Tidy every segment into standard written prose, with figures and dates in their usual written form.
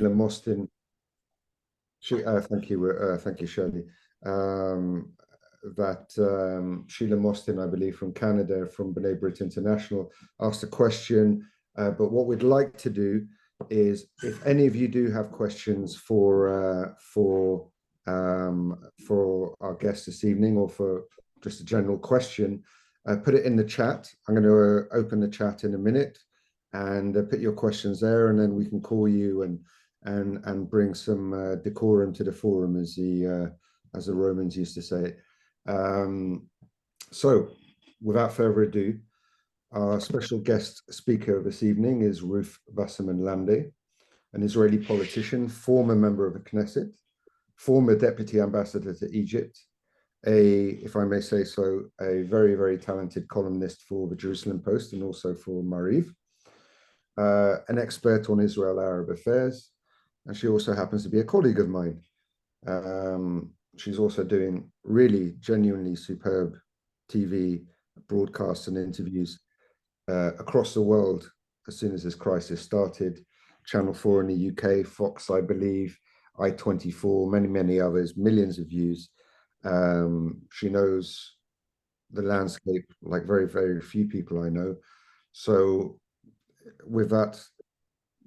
Mostyn. Thank you, Shirley. Sheila Mostyn, I believe, from Canada, from B'nai Brit International, asked a question. But what we'd like to do is, if any of you do have questions for our guest this evening, or for just a general question, put it in the chat. I'm going to open the chat in a minute, and put your questions there, and then we can call you and bring some decorum to the forum, as the Romans used to say. So, without further ado, our special guest speaker this evening is Ruth Wasserman Lande, an Israeli politician, former member of the Knesset, former deputy ambassador to Egypt, if I may say so, a very, very talented columnist for the Jerusalem Post and also for Mariv, an expert on Israel-Arab affairs, and she also happens to be a colleague of mine. She's also doing really genuinely superb TV broadcasts and interviews across the world as soon as this crisis started. Channel 4 in the UK, Fox, I believe, I24, many, many others, millions of views. She knows the landscape like very, very few people I know. So with that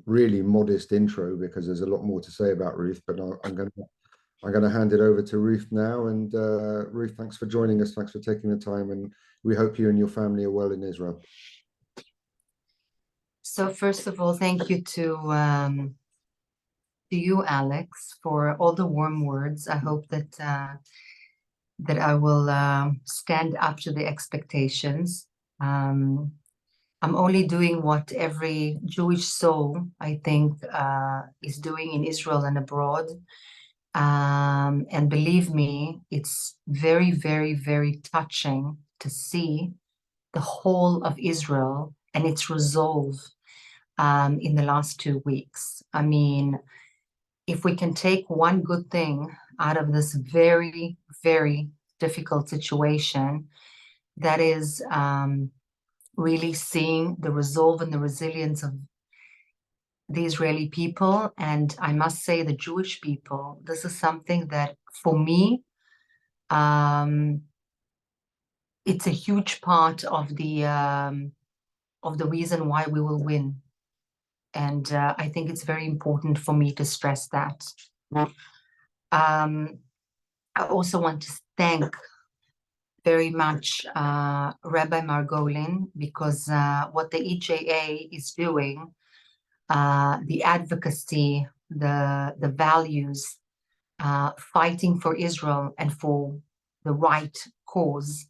really modest intro, because there's a lot more to say about Ruth, but I'm going to hand it over to Ruth now. And Ruth, thanks for joining us. Thanks for taking the time. And we hope you and your family are well in Israel. So first of all, thank you to you, Alex, for all the warm words. I hope that that I will stand up to the expectations. I'm only doing what every Jewish soul, I think, is doing in Israel and abroad. And believe me, it's very, very, very touching to see the whole of Israel and its resolve in the last 2 weeks. I mean, if we can take one good thing out of this very, very difficult situation, that is really seeing the resolve and the resilience of the Israeli people, and I must say the Jewish people. This is something that, for me, it's a huge part of the reason why we will win. And I think it's very important for me to stress that. I also want to thank very much Rabbi Margolin, because what the EJA is doing, the advocacy, the values, fighting for Israel and for the right cause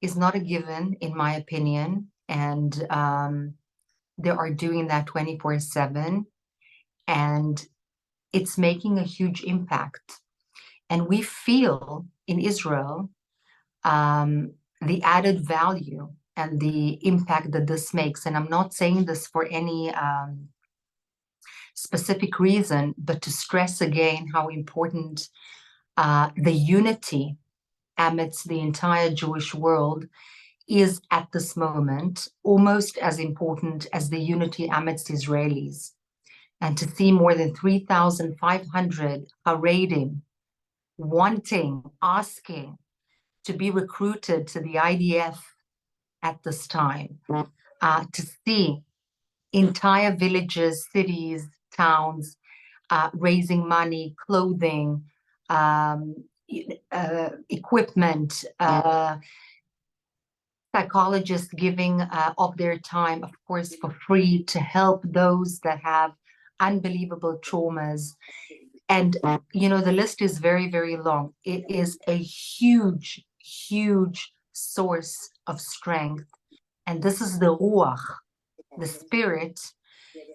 is not a given, in my opinion. And they are doing that 24/7, and it's making a huge impact. And we feel in Israel the added value and the impact that this makes. And I'm not saying this for any specific reason, but to stress again how important the unity amidst the entire Jewish world is at this moment, almost as important as the unity amidst Israelis. And to see more than 3,500 Haredim wanting, asking to be recruited to the IDF at this time, to see entire villages, cities, towns raising money, clothing, equipment, psychologists giving of their time, of course, for free, to help those that have unbelievable traumas. And, you know, the list is very, very long. It is a huge, huge source of strength. And this is the ruach, the spirit,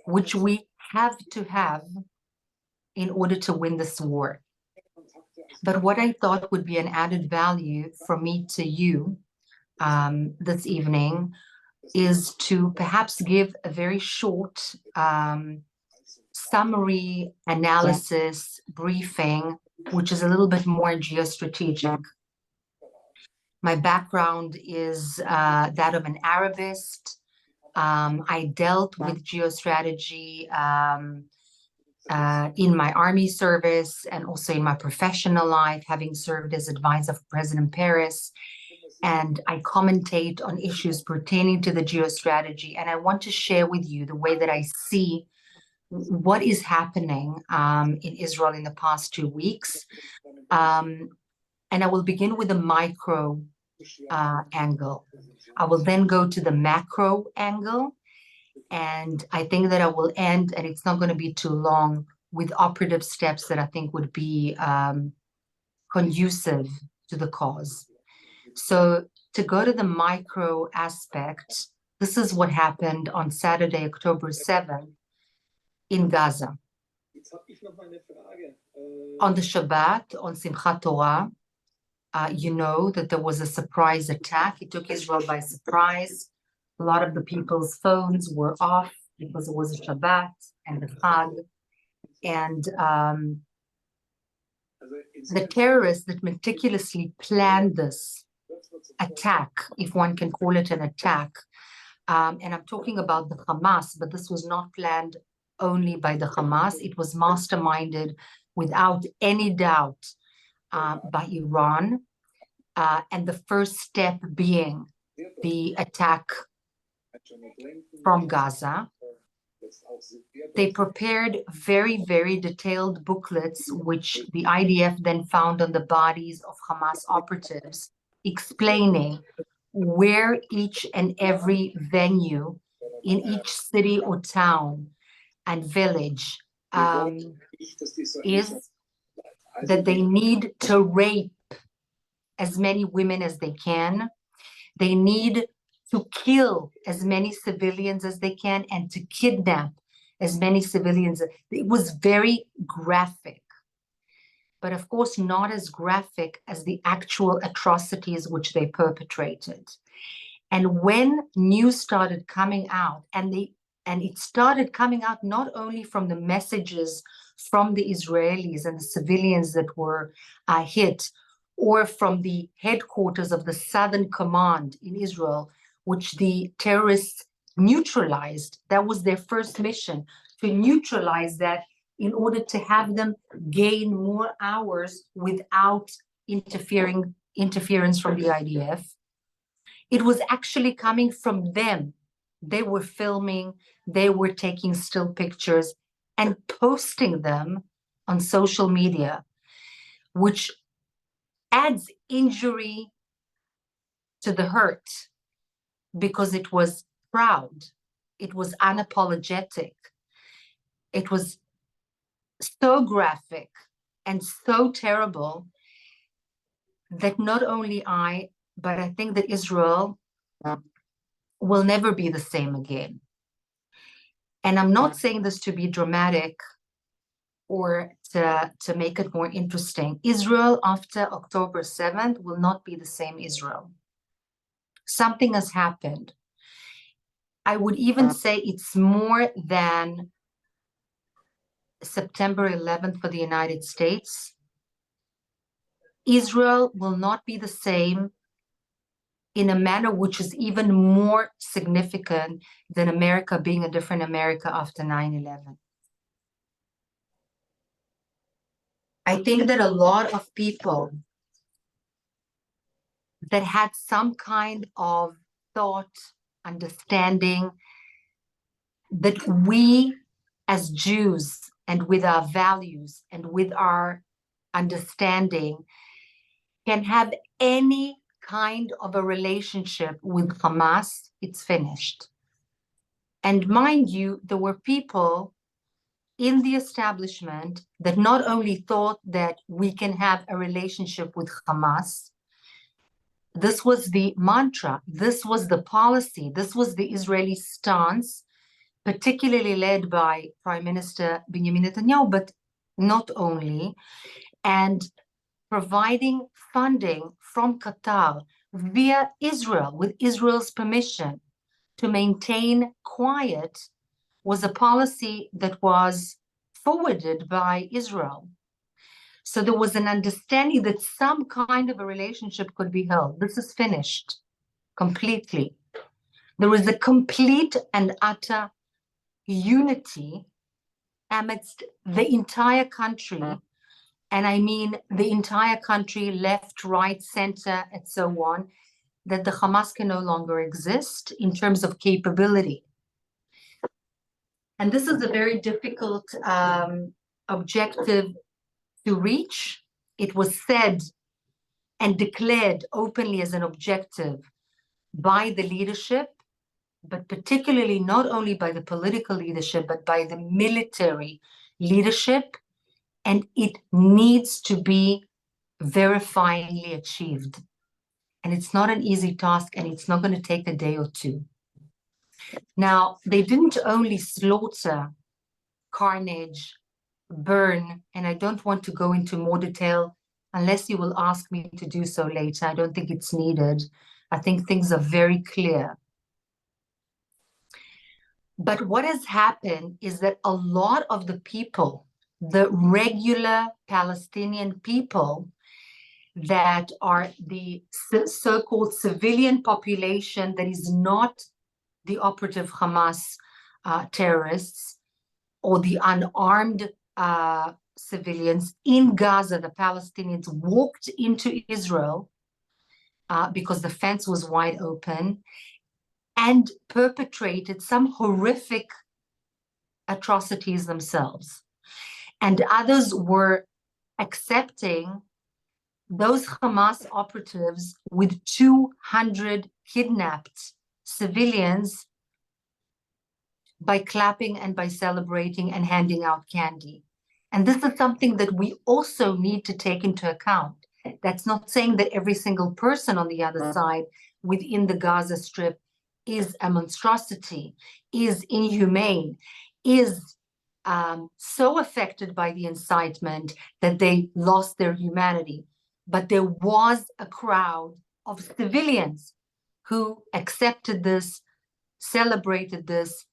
which we have to have in order to win this war. But what I thought would be an added value from me to you this evening is to perhaps give a very short summary analysis briefing, which is a little bit more geostrategic. My background is that of an Arabist. I dealt with geostrategy in my army service and also in my professional life, having served as advisor of President Peres. And I commentate on issues pertaining to the geostrategy. And I want to share with you the way that I see what is happening in Israel in the past 2 weeks. And I will begin with the micro angle. I will then go to the macro angle. And I think that I will end, and it's not going to be too long, with operative steps that I think would be conducive to the cause. So to go to the micro aspect, this is what happened on Saturday, October 7th in Gaza. On the Shabbat, on Simchat Torah, you know that there was a surprise attack. It took Israel by surprise. A lot of the people's phones were off because it was a Shabbat and the Chag. And the terrorists that meticulously planned this attack, if one can call it an attack, and I'm talking about the Hamas, but this was not planned only by the Hamas. It was masterminded without any doubt by Iran. And the first step being the attack from Gaza. They prepared very, very detailed booklets, which the IDF then found on the bodies of Hamas operatives, explaining where each and every venue in each city or town and village is, that they need to rape as many women as they can. They need to kill as many civilians as they can and to kidnap as many civilians. It was very graphic, but of course not as graphic as the actual atrocities which they perpetrated. And when news started coming out, and it started coming out not only from the messages from the Israelis and the civilians that were hit, or from the headquarters of the Southern Command in Israel, which the terrorists neutralized. That was their first mission, to neutralize that in order to have them gain more hours without interference from the IDF. It was actually coming from them. They were filming, they were taking still pictures and posting them on social media, which adds injury to the hurt, because it was proud, it was unapologetic, it was so graphic and so terrible that not only I, but I think that Israel will never be the same again. And I'm not saying this to be dramatic or to make it more interesting. Israel after October 7th will not be the same Israel. Something has happened. I would even say it's more than September 11th for the United States. Israel will not be the same in a manner which is even more significant than America being a different America after 9/11. I think that a lot of people that had some kind of thought, understanding that we as Jews, and with our values and with our understanding, can have any kind of a relationship with Hamas, it's finished. And mind you, there were people in the establishment that not only thought that we can have a relationship with Hamas, this was the mantra, this was the policy, this was the Israeli stance, particularly led by Prime Minister Benjamin Netanyahu, but not only, and providing funding from Qatar via Israel, with Israel's permission, to maintain quiet, was a policy that was forwarded by Israel. So there was an understanding that some kind of a relationship could be held. This is finished completely. There was a complete and utter unity amidst the entire country, and I mean the entire country, left, right, center, and so on, that the Hamas can no longer exist in terms of capability. And this is a very difficult objective to reach. It was said and declared openly as an objective by the leadership, but particularly not only by the political leadership, but by the military leadership. And it needs to be verifyingly achieved. And it's not an easy task, and it's not going to take a day or two. Now, they didn't only slaughter, carnage, burn, and I don't want to go into more detail unless you will ask me to do so later. I don't think it's needed. I think things are very clear. But what has happened is that a lot of the people, the regular Palestinian people that are the so-called civilian population that is not the operative Hamas terrorists or the unarmed civilians in Gaza, the Palestinians walked into Israel because the fence was wide open and perpetrated some horrific atrocities themselves. And others were accepting those Hamas operatives with 200 kidnapped civilians by clapping and by celebrating and handing out candy. And this is something that we also need to take into account. That's not saying that every single person on the other side within the Gaza Strip is a monstrosity, is inhumane, is so affected by the incitement that they lost their humanity. But there was a crowd of civilians who accepted this, celebrated this,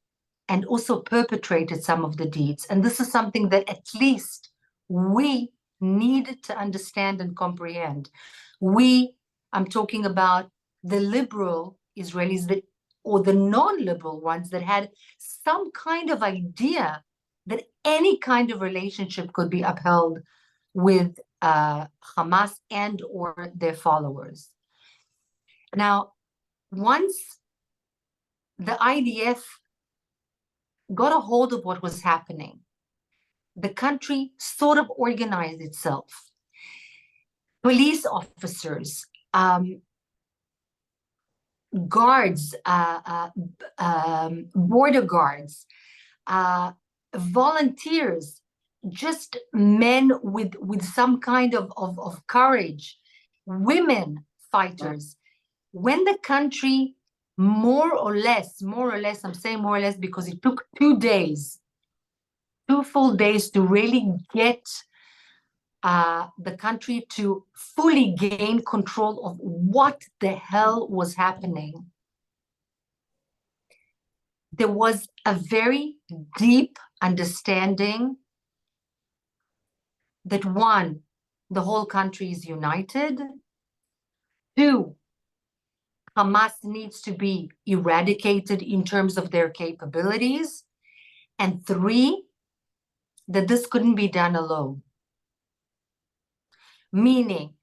and also perpetrated some of the deeds. And this is something that at least we needed to understand and comprehend. I'm talking about the liberal Israelis that, or the non-liberal ones that had some kind of idea that any kind of relationship could be upheld with Hamas and or their followers. Now, once the IDF got a hold of what was happening, the country sort of organized itself. Police officers, guards, border guards, volunteers, just men with some kind of courage, women fighters. When the country more or less, I'm saying more or less because it took 2 days, 2 full days to really get the country to fully gain control of what the hell was happening. There was a very deep understanding that 1, the whole country is united. 2, Hamas needs to be eradicated in terms of their capabilities. And 3, that this couldn't be done alone. Meaning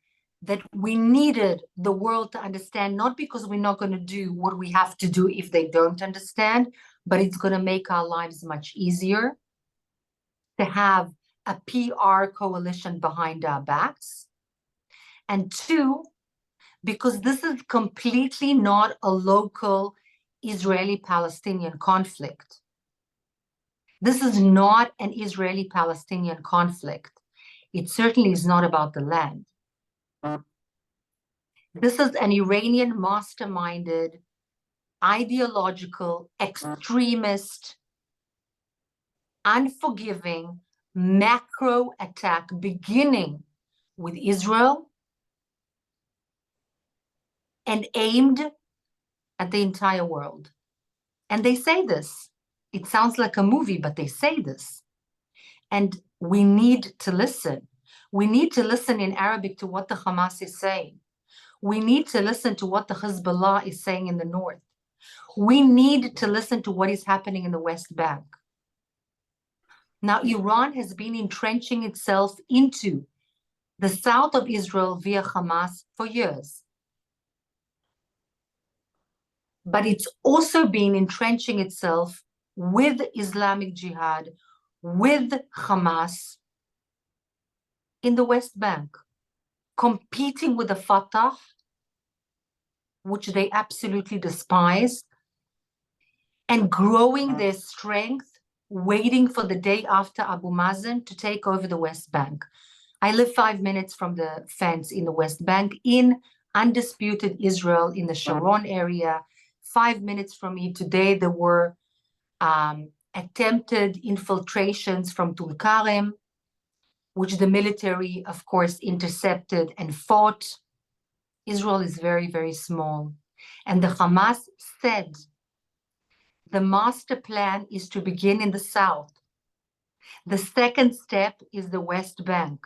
that we needed the world to understand, not because we're not going to do what we have to do if they don't understand, but it's going to make our lives much easier to have a PR coalition behind our backs. And 2, because this is completely not a local Israeli-Palestinian conflict. This is not an Israeli-Palestinian conflict. It certainly is not about the land. This is an Iranian masterminded, ideological, extremist, unforgiving, macro attack beginning with Israel and aimed at the entire world. And they say this. It sounds like a movie, but they say this. And we need to listen. We need to listen in Arabic to what the Hamas is saying. We need to listen to what the Hezbollah is saying in the north. We need to listen to what is happening in the West Bank. Now, Iran has been entrenching itself into the south of Israel via Hamas for years. But it's also been entrenching itself with Islamic Jihad, with Hamas in the West Bank, competing with the Fatah, which they absolutely despise, and growing their strength, waiting for the day after Abu Mazen to take over the West Bank. I live 5 minutes from the fence in the West Bank, in undisputed Israel, in the Sharon area. 5 minutes from me today, there were attempted infiltrations from Tulkarem, which the military, of course, intercepted and fought. Israel is very, very small. And the Hamas said the master plan is to begin in the south. The second step is the West Bank.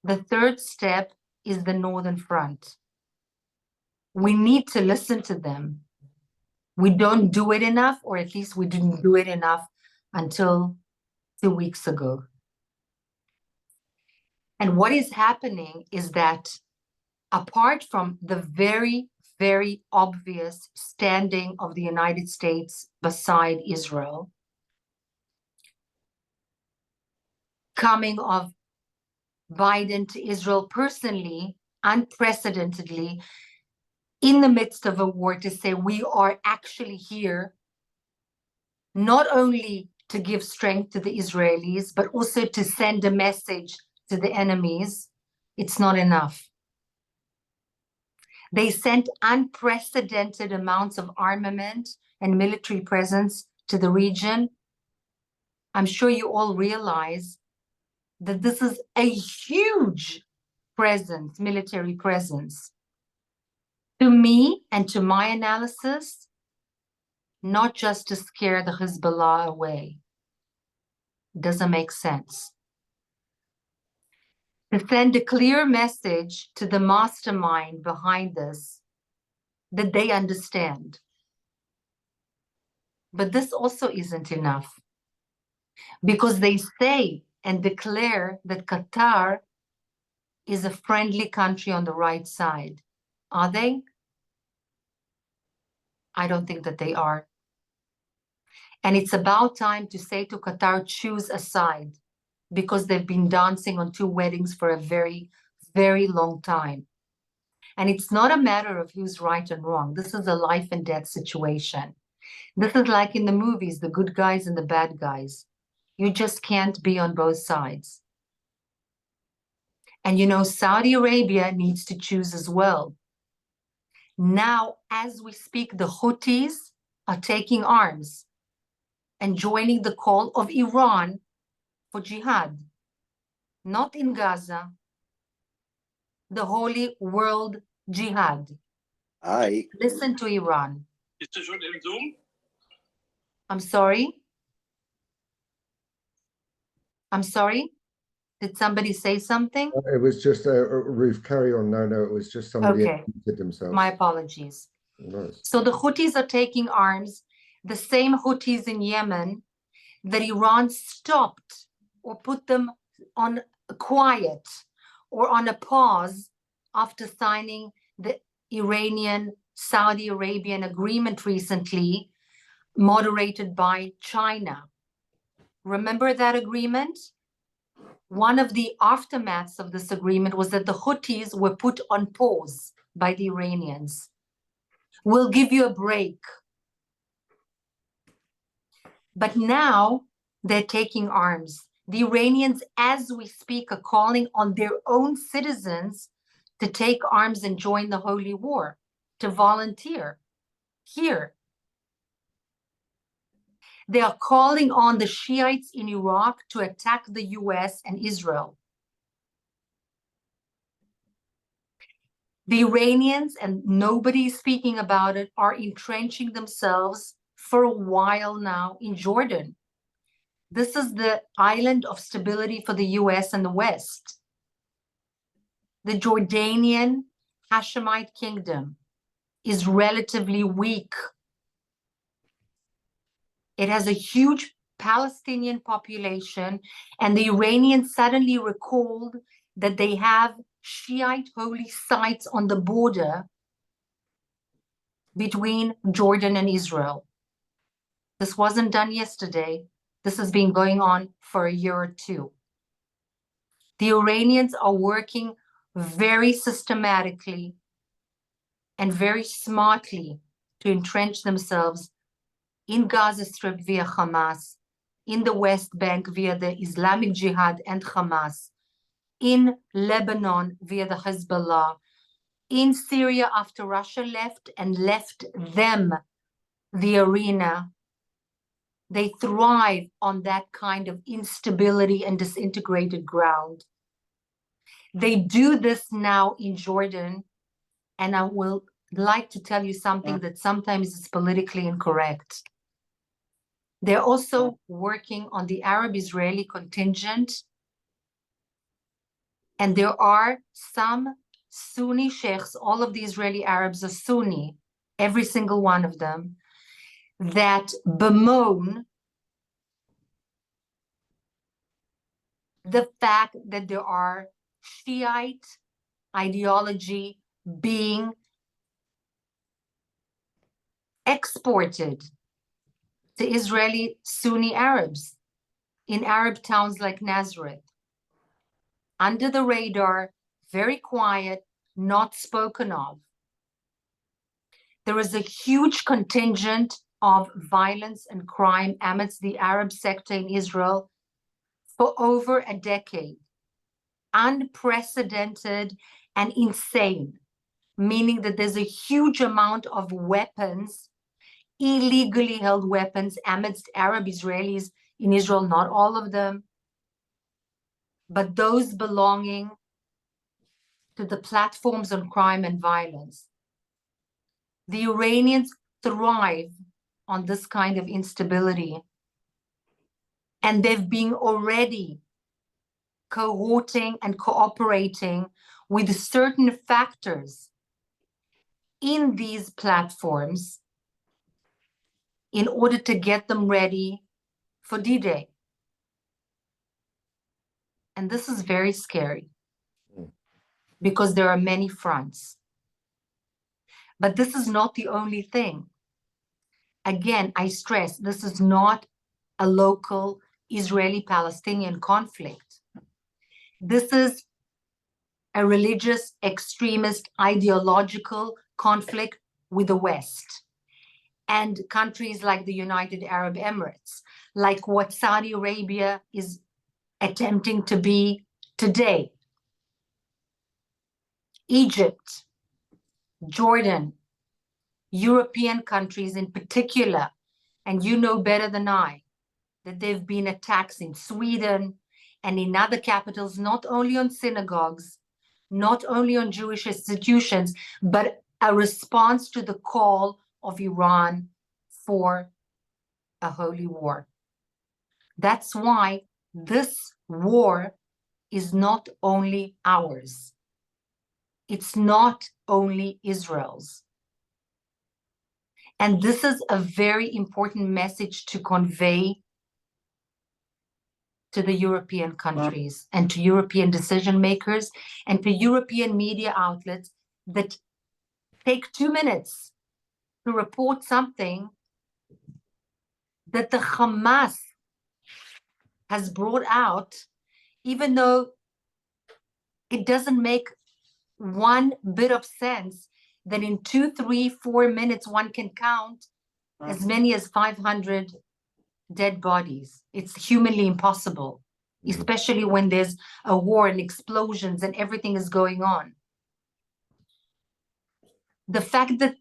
The third step is the Northern Front. We need to listen to them. We don't do it enough, or at least we didn't do it enough until 2 weeks ago. And what is happening is that apart from the very, very obvious standing of the United States beside Israel, coming of Biden to Israel personally, unprecedentedly, in the midst of a war, to say we are actually here not only to give strength to the Israelis, but also to send a message to the enemies, it's not enough. They sent unprecedented amounts of armament and military presence to the region. I'm sure you all realize that this is a huge presence, military presence. To me and to my analysis, not just to scare the Hezbollah away. Doesn't make sense. To send a clear message to the mastermind behind this, that they understand. But this also isn't enough, because they say and declare that Qatar is a friendly country on the right side. Are they? I don't think that they are. And it's about time to say to Qatar, choose a side, because they've been dancing on 2 weddings for a very, very long time. And it's not a matter of who's right and wrong. This is a life and death situation. This is like in the movies, the good guys and the bad guys. You just can't be on both sides. And you know, Saudi Arabia needs to choose as well. Now, as we speak, the Houthis are taking arms and joining the call of Iran for jihad. Not in Gaza, the holy world jihad. Listen to Iran. Bist du schon im Zoom? I'm sorry? I'm sorry? Did somebody say something? It was just Ruth, carry on. No, it was just somebody Okay. unmuted themselves. My apologies. Nice. So the Houthis are taking arms, the same Houthis in Yemen that Iran stopped or put them on quiet or on a pause after signing the Iranian-Saudi Arabian agreement recently, moderated by China. Remember that agreement? One of the aftermaths of this agreement was that the Houthis were put on pause by the Iranians. We'll give you a break. But now they're taking arms. The Iranians, as we speak, are calling on their own citizens to take arms and join the holy war, to volunteer here. They are calling on the Shiites in Iraq to attack the US and Israel. The Iranians, and nobody is speaking about it, are entrenching themselves for a while now in Jordan. This is the island of stability for the US and the West. The Jordanian Hashemite kingdom is relatively weak. It has a huge Palestinian population, and the Iranians suddenly recalled that they have Shiite holy sites on the border between Jordan and Israel. This wasn't done yesterday. This has been going on for a year or two. The Iranians are working very systematically and very smartly to entrench themselves in Gaza Strip via Hamas, in the West Bank via the Islamic Jihad and Hamas, in Lebanon via the Hezbollah, in Syria after Russia left and left them the arena. They thrive on that kind of instability and disintegrated ground. They do this now in Jordan, and I will like to tell you something that sometimes is politically incorrect. They're also working on the Arab-Israeli contingent, and there are some Sunni sheikhs, all of the Israeli Arabs are Sunni, every single one of them, that bemoan the fact that there are Shiite ideology being exported to Israeli Sunni Arabs in Arab towns like Nazareth. Under the radar, very quiet, not spoken of. There is a huge contingent of violence and crime amidst the Arab sector in Israel for over a decade. Unprecedented and insane, meaning that there's a huge amount of weapons, illegally held weapons amidst Arab Israelis in Israel, not all of them, but those belonging to the platforms on crime and violence. The Iranians thrive on this kind of instability, and they've been already cohorting and cooperating with certain factors in these platforms in order to get them ready for D-Day. And this is very scary because there are many fronts. But this is not the only thing. Again, I stress, this is not a local Israeli-Palestinian conflict. This is a religious, extremist, ideological conflict with the West and countries like the United Arab Emirates, like what Saudi Arabia is attempting to be today. Egypt, Jordan, European countries in particular, and you know better than I, that there have been attacks in Sweden and in other capitals, not only on synagogues, not only on Jewish institutions, but a response to the call of Iran for a holy war. That's why this war is not only ours. It's not only Israel's. And this is a very important message to convey to the European countries and to European decision makers and to European media outlets that take 2 minutes to report something that the Hamas has brought out, even though it doesn't make one bit of sense that in 2, 3, 4 minutes one can count as many as 500 dead bodies. It's humanly impossible, especially when there's a war and explosions and everything is going on. The fact that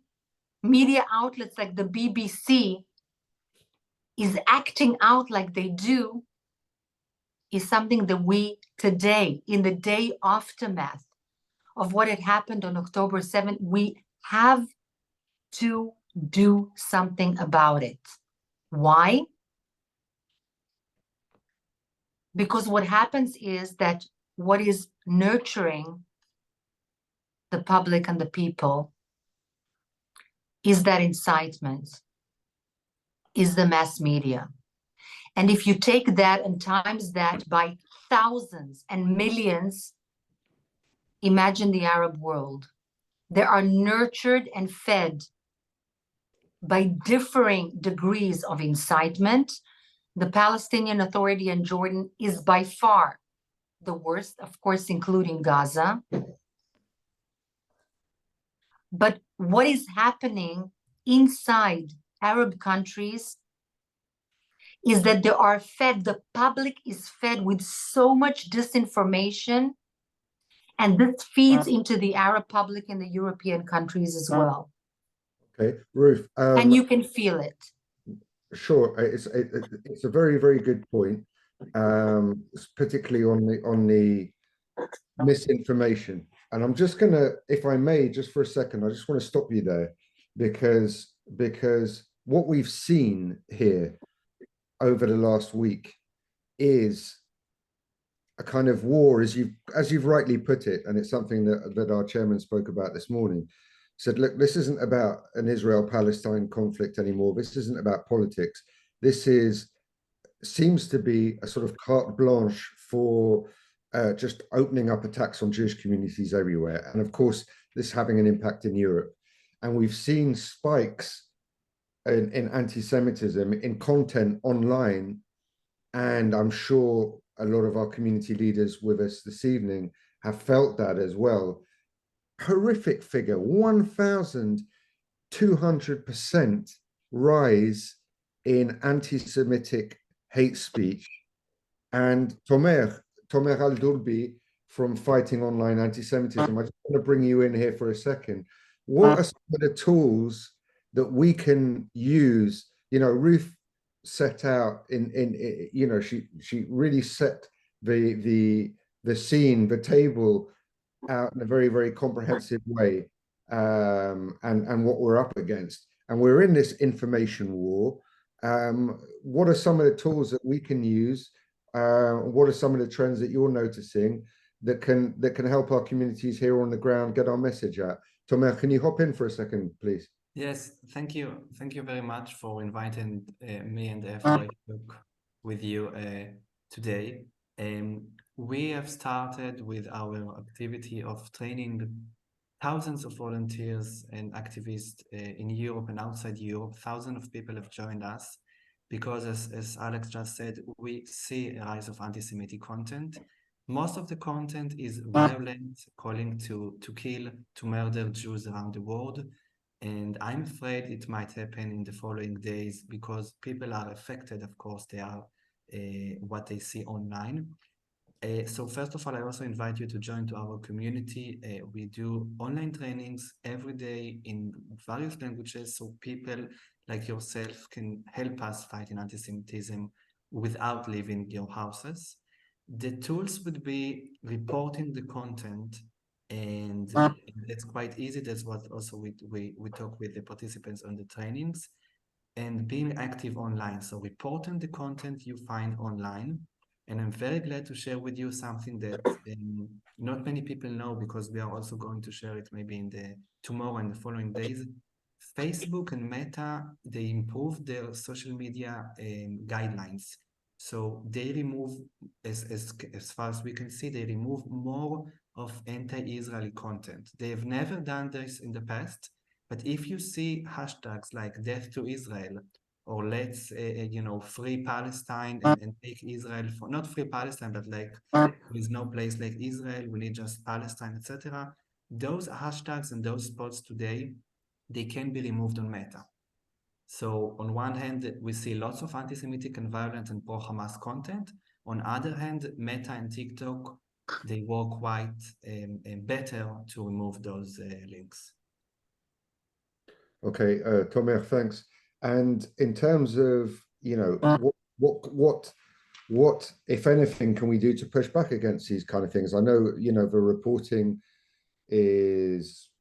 media outlets like the BBC is acting out like they do is something that we today, in the day aftermath of what had happened on October 7th, we have to do something about it. Why? Because what happens is that what is nurturing the public and the people is that incitement, is the mass media. And if you take that and times that by thousands and millions, imagine the Arab world. They are nurtured and fed by differing degrees of incitement. The Palestinian Authority in Jordan is by far the worst, of course, including Gaza. But what is happening inside Arab countries is that the public is fed with so much disinformation, and this feeds into the Arab public in the European countries as well. Okay, Ruth. And you can feel it. Sure, it's a very, very good point, particularly on the misinformation. And I'm just gonna, if I may, just for a second, I just want to stop you there, because what we've seen here over the last week is a kind of war, as you've rightly put it, and it's something that our chairman spoke about this morning. Said, look, this isn't about an Israel-Palestine conflict anymore. This isn't about politics. This seems to be a sort of carte blanche for just opening up attacks on Jewish communities everywhere. And of course, this having an impact in Europe. And we've seen spikes in anti-Semitism in content online. And I'm sure a lot of our community leaders with us this evening have felt that as well. Horrific figure, 1,200% rise in anti-Semitic hate speech. And Tomer Al-Durbi from Fighting Online Anti-Semitism, I just want to bring you in here for a second. What are some of the tools that we can use? You know, Ruth set out you know, she really set the scene, the table out in a very, very comprehensive way, and what we're up against. And we're in this information war. What are some of the tools that we can use? What are some of the trends that you're noticing that can help our communities here on the ground get our message out? Tomer, can you hop in for a second, please? Yes, thank you. Thank you very much for inviting me and FY with you today. We have started with our activity of training thousands of volunteers and activists in Europe and outside Europe. Thousands of people have joined us because, as Alex just said, we see a rise of anti-Semitic content. Most of the content is violent, calling to kill, to murder Jews around the world. And I'm afraid it might happen in the following days because people are affected, of course, they are what they see online. So first of all, I also invite you to join to our community. We do online trainings every day in various languages, so people like yourself can help us fight anti-Semitism without leaving your houses. The tools would be reporting the content, and it's quite easy. That's what also we talk with the participants on the trainings, and being active online. So reporting the content you find online. And I'm very glad to share with you something that not many people know, because we are also going to share it maybe in the tomorrow and the following days. Facebook and Meta, they improved their social media guidelines. So they remove, as far as we can see, they remove more of anti-Israeli content. They have never done this in the past, but if you see hashtags like death to Israel, or let's, you know, free Palestine and take Israel for, not free Palestine, but like there is no place like Israel, we need just Palestine, etc. Those hashtags and those spots today, they can be removed on Meta. So on one hand, we see lots of anti-Semitic and violent and pro-Hamas content. On other hand, Meta and TikTok, they work quite better to remove those links. Okay, Tomer, thanks. And in terms of, you know, what, if anything, can we do to push back against these kind of things? I know, you know, the reporting is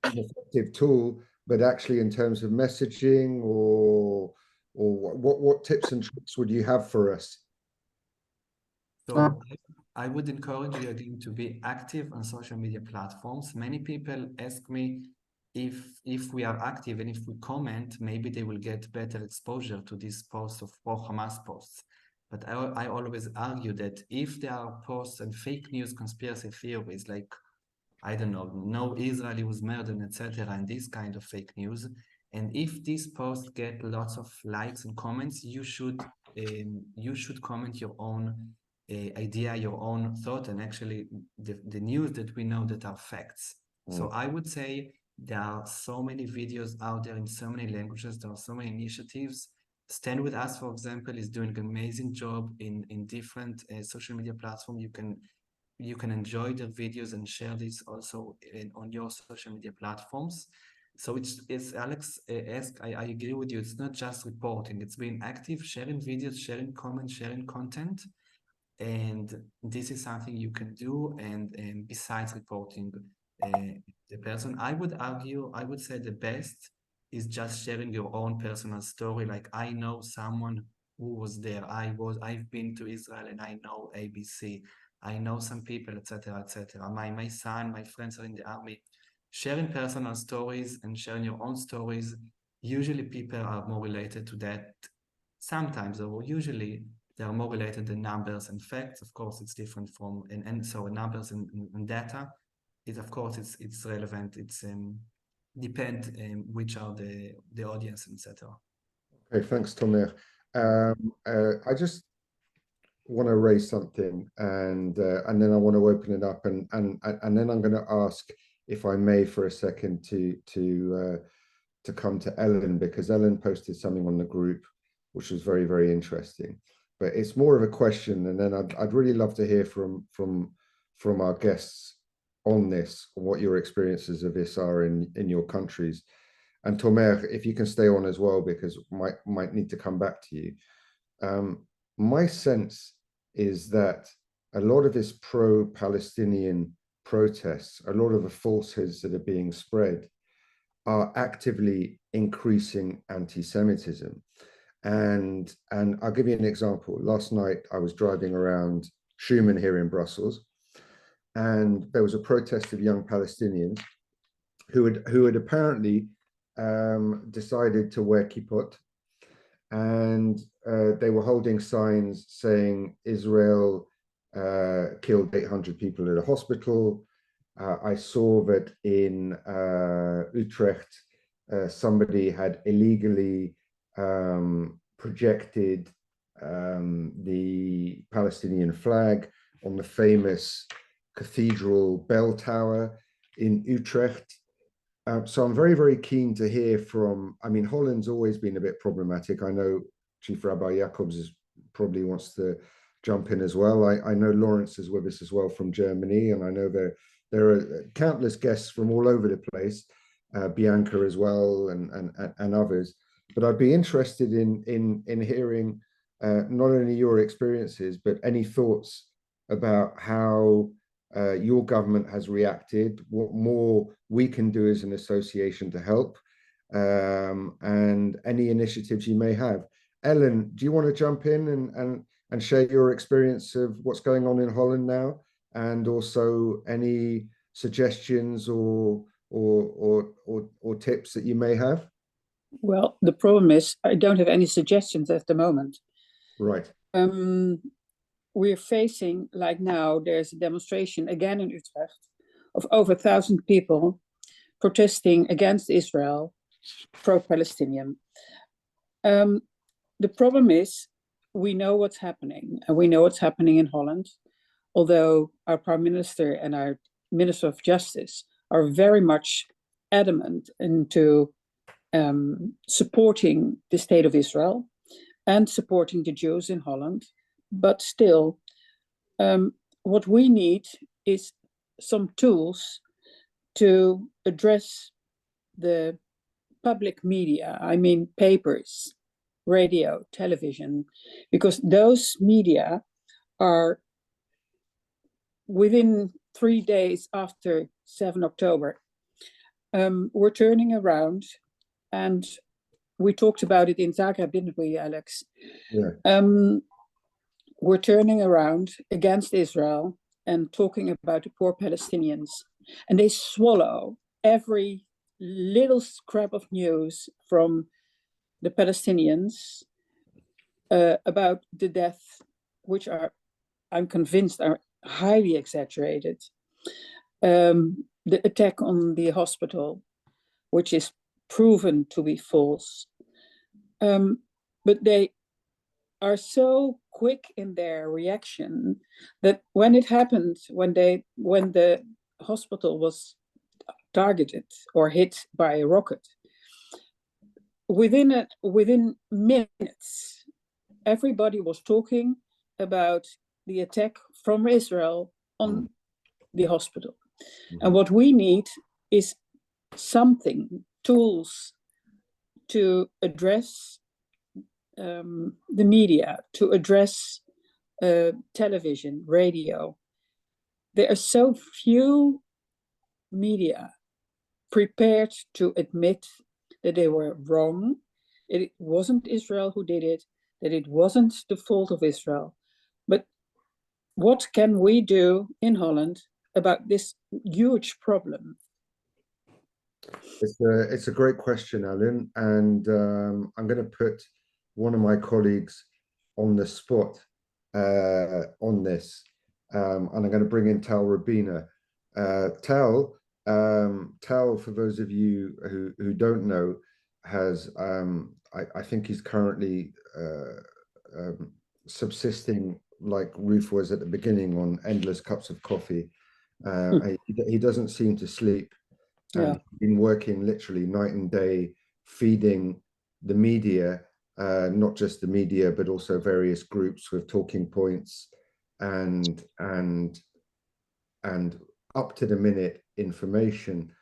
an effective tool, but actually in terms of messaging or what tips and tricks would you have for us? So I would encourage you again to be active on social media platforms. Many people ask me, if we are active and if we comment, maybe they will get better exposure to these posts of pro-Hamas posts. But I always argue that if there are posts and fake news conspiracy theories like, I don't know, no Israeli was murdered, etc., and this kind of fake news, and if these posts get lots of likes and comments, you should comment your own idea, your own thought, and actually the news that we know that are facts. So I would say there are so many videos out there in so many languages. There are so many initiatives. Stand With Us, for example, is doing an amazing job in different social media platforms. You can enjoy their videos and share this also on your social media platforms. So it's Alex asked, I agree with you. It's not just reporting. It's being active, sharing videos, sharing comments, sharing content. And this is something you can do. And besides reporting the person, I would say the best is just sharing your own personal story. Like, I know someone who was there. I've been to Israel and I know ABC. I know some people, etc., etc. My son, my friends are in the army. Sharing personal stories and sharing your own stories, usually people are more related to that. Sometimes, or usually, they are more related to numbers and facts. Of course, it's different from and so numbers and data. Of course it's relevant. It's depend which are the audience, etc. Okay, thanks, Tomer. I just want to raise something, and then I want to open it up, and then I'm going to ask, if I may, for a second to come to Ellen, because Ellen posted something on the group which was very, very interesting. But it's more of a question, and then I'd really love to hear from our guests on this, what your experiences of this are in your countries. And Tomer, if you can stay on as well, because might need to come back to you. My sense is that a lot of this pro-Palestinian protests, a lot of the falsehoods that are being spread, are actively increasing anti-Semitism. And I'll give you an example. Last night I was driving around Schumann here in Brussels, and there was a protest of young Palestinians who had apparently decided to wear kippot, and they were holding signs saying Israel killed 800 people at a hospital. I saw that in Utrecht, somebody had illegally projected the Palestinian flag on the famous cathedral bell tower in Utrecht. So I'm very, very keen to hear from, I mean, Holland's always been a bit problematic. I know Chief Rabbi Jacobs probably wants to jump in as well. I know Lawrence is with us as well from Germany, and I know there are countless guests from all over the place, Bianca as well, and others. But I'd be interested in hearing not only your experiences, but any thoughts about how your government has reacted, what more we can do as an association to help, and any initiatives you may have. Ellen, do you want to jump in and share your experience of what's going on in Holland now, and also any suggestions or tips that you may have? Well, the problem is I don't have any suggestions at the moment. Right. We're facing, like now, there's a demonstration again in Utrecht of over 1,000 people protesting against Israel, pro-Palestinian. The problem is, we know what's happening, and we know what's happening in Holland, although our Prime Minister and our Minister of Justice are very much adamant into supporting the state of Israel and supporting the Jews in Holland. But still, what we need is some tools to address the public media, I mean papers, radio, television, because those media are, within 3 days after 7 October, we're turning around, and we talked about it in Zagreb, didn't we, Alex? Yeah. We're turning around against Israel and talking about the poor Palestinians. And they swallow every little scrap of news from the Palestinians about the death, which I'm convinced are highly exaggerated. The attack on the hospital, which is proven to be false. But they are so quick in their reaction that when it happened, when the hospital was targeted or hit by a rocket, within minutes, everybody was talking about the attack from Israel on the hospital. And what we need is tools to address the media, to address television, radio. There are so few media prepared to admit that they were wrong, that it wasn't Israel who did it, that it wasn't the fault of Israel. But what can we do in Holland about this huge problem? It's a great question, Alan, and I'm going to put one of my colleagues on the spot on this, and I'm going to bring in Tal Rabina. Tal, for those of you who don't know, has I think he's currently subsisting like Ruth was at the beginning on endless cups of coffee. He doesn't seem to sleep. Yeah. Been working literally night and day, feeding the media, not just the media, but also various groups with talking points and up to the minute information.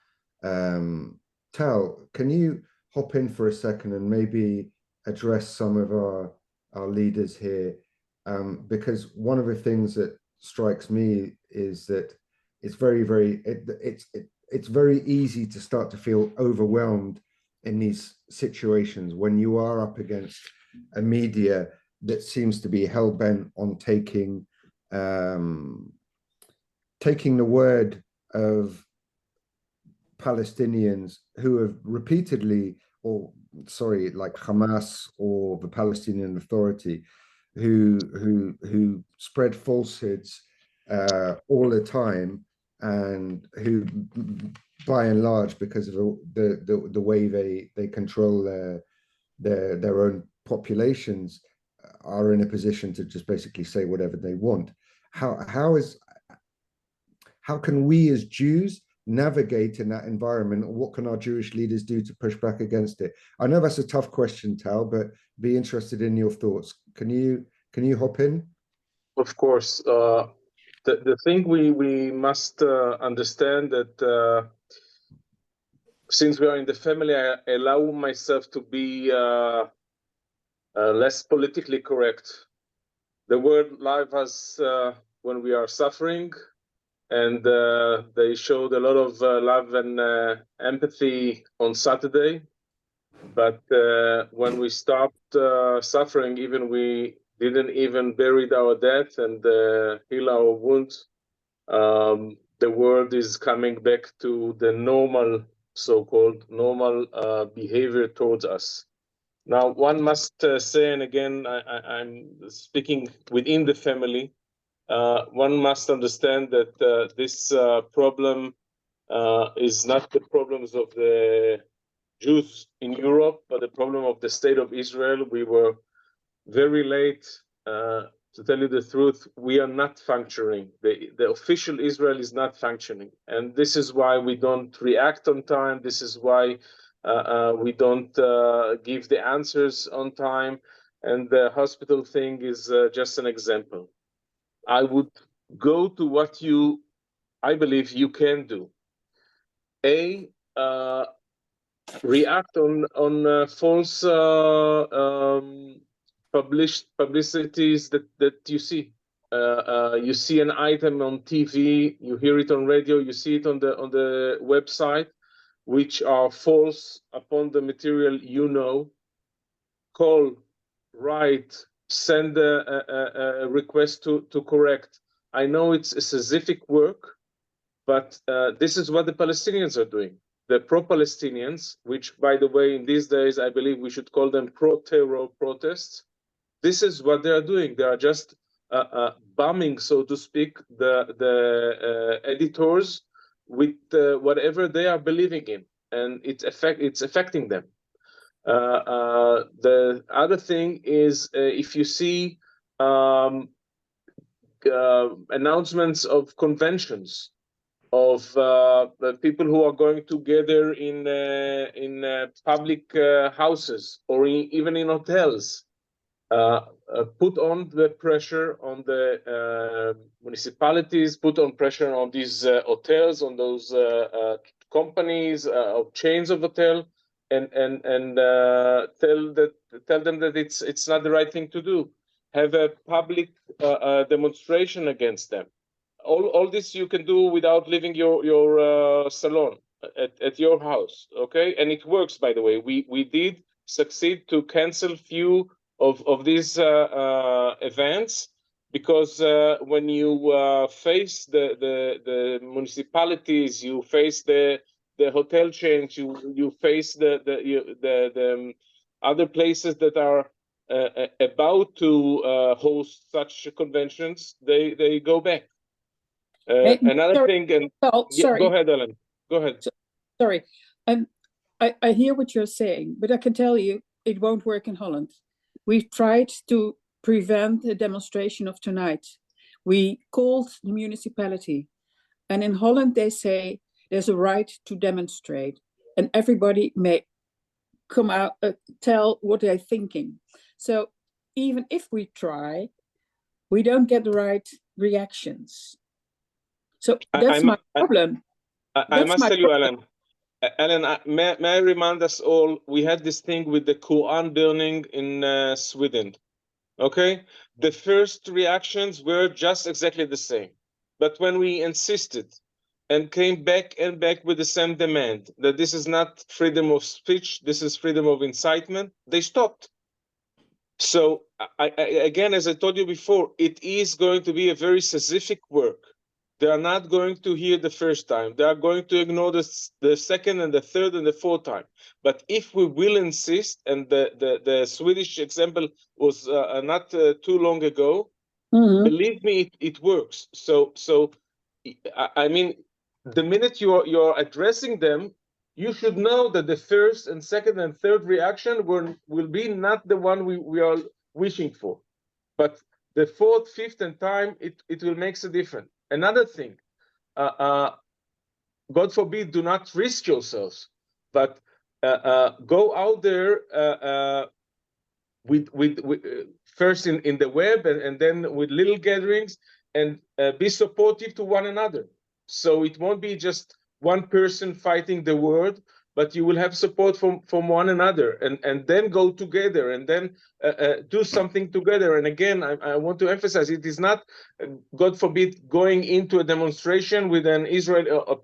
Tal, can you hop in for a second and maybe address some of our leaders here? Because one of the things that strikes me is that it's very easy to start to feel overwhelmed in these situations when you are up against a media that seems to be hell-bent on taking the word of Palestinians who have repeatedly, like Hamas or the Palestinian Authority, who spread falsehoods all the time, and who, by and large, because of the way they control their own populations, are in a position to just basically say whatever they want. How can we as Jews navigate in that environment? What can our Jewish leaders do to push back against it? I know that's a tough question, Tal, but be interested in your thoughts. Can you hop in? Of course. The thing we must understand that since we are in the family, I allow myself to be less politically correct. The word life has when we are suffering, and they showed a lot of love and empathy on Saturday. But when we stopped suffering, even we didn't even bury our death and heal our wounds, the world is coming back to the normal, so-called normal behavior towards us. Now, one must say, and again, I'm speaking within the family, one must understand that this problem is not the problems of the Jews in Europe, but the problem of the state of Israel. We were very late. To tell you the truth, we are not functioning. The official Israel is not functioning. And this is why we don't react on time. This is why we don't give the answers on time. And the hospital thing is just an example. I would go to what I believe you can do. React on false publicities that you see. You see an item on TV, you hear it on radio, you see it on the website, which are false upon the material you know. Call, write, send a request to correct. I know it's a Sisyphic work, but this is what the Palestinians are doing. the pro-Palestinians, which, by the way, in these days, I believe we should call them pro-terror protests. This is what they are doing. They are just bombing, so to speak, the editors with whatever they are believing in, and it's affecting them. The other thing is, if you see announcements of conventions of people who are going together in public houses or even in hotels, put on the pressure on the municipalities, put on pressure on these hotels, on those companies of chains of hotel, and tell them that it's not the right thing to do. Have a public demonstration against them. All this you can do without leaving your salon at your house, okay? And it works, by the way. We did succeed to cancel few of these events, because when you face the municipalities, you face the hotel chains, you face the other places that are about to host such conventions, they go back. Another sorry, thing, and sorry. go ahead, Ellen. Go ahead. Sorry, I hear what you're saying, but I can tell you it won't work in Holland. We've tried to prevent the demonstration of tonight. We called the municipality, and in Holland they say there's a right to demonstrate, and everybody may come out, tell what they're thinking. So even if we try, we don't get the right reactions. So that's my problem. I must tell you, Ellen. Ellen, may I remind us all, we had this thing with the Quran burning in Sweden, okay? The first reactions were just exactly the same. But when we insisted and came back and back with the same demand, that this is not freedom of speech, this is freedom of incitement, they stopped. So, again, as I told you before, it is going to be a very specific work. They are not going to hear the first time. They are going to ignore the second and the third and the fourth time. But if we will insist, and the Swedish example was not too long ago, believe me, it works. So I mean, the minute you're addressing them, you should know that the first and second and third reaction will be not the one we are wishing for. But the fourth, fifth, and time, it will make a difference. Another thing, God forbid, do not risk yourselves, but go out there with first in the web and then with little gatherings, and be supportive to one another. So it won't be just one person fighting the world, but you will have support from one another, and then go together and then do something together. And again, I want to emphasize, it is not, God forbid, going into a demonstration with an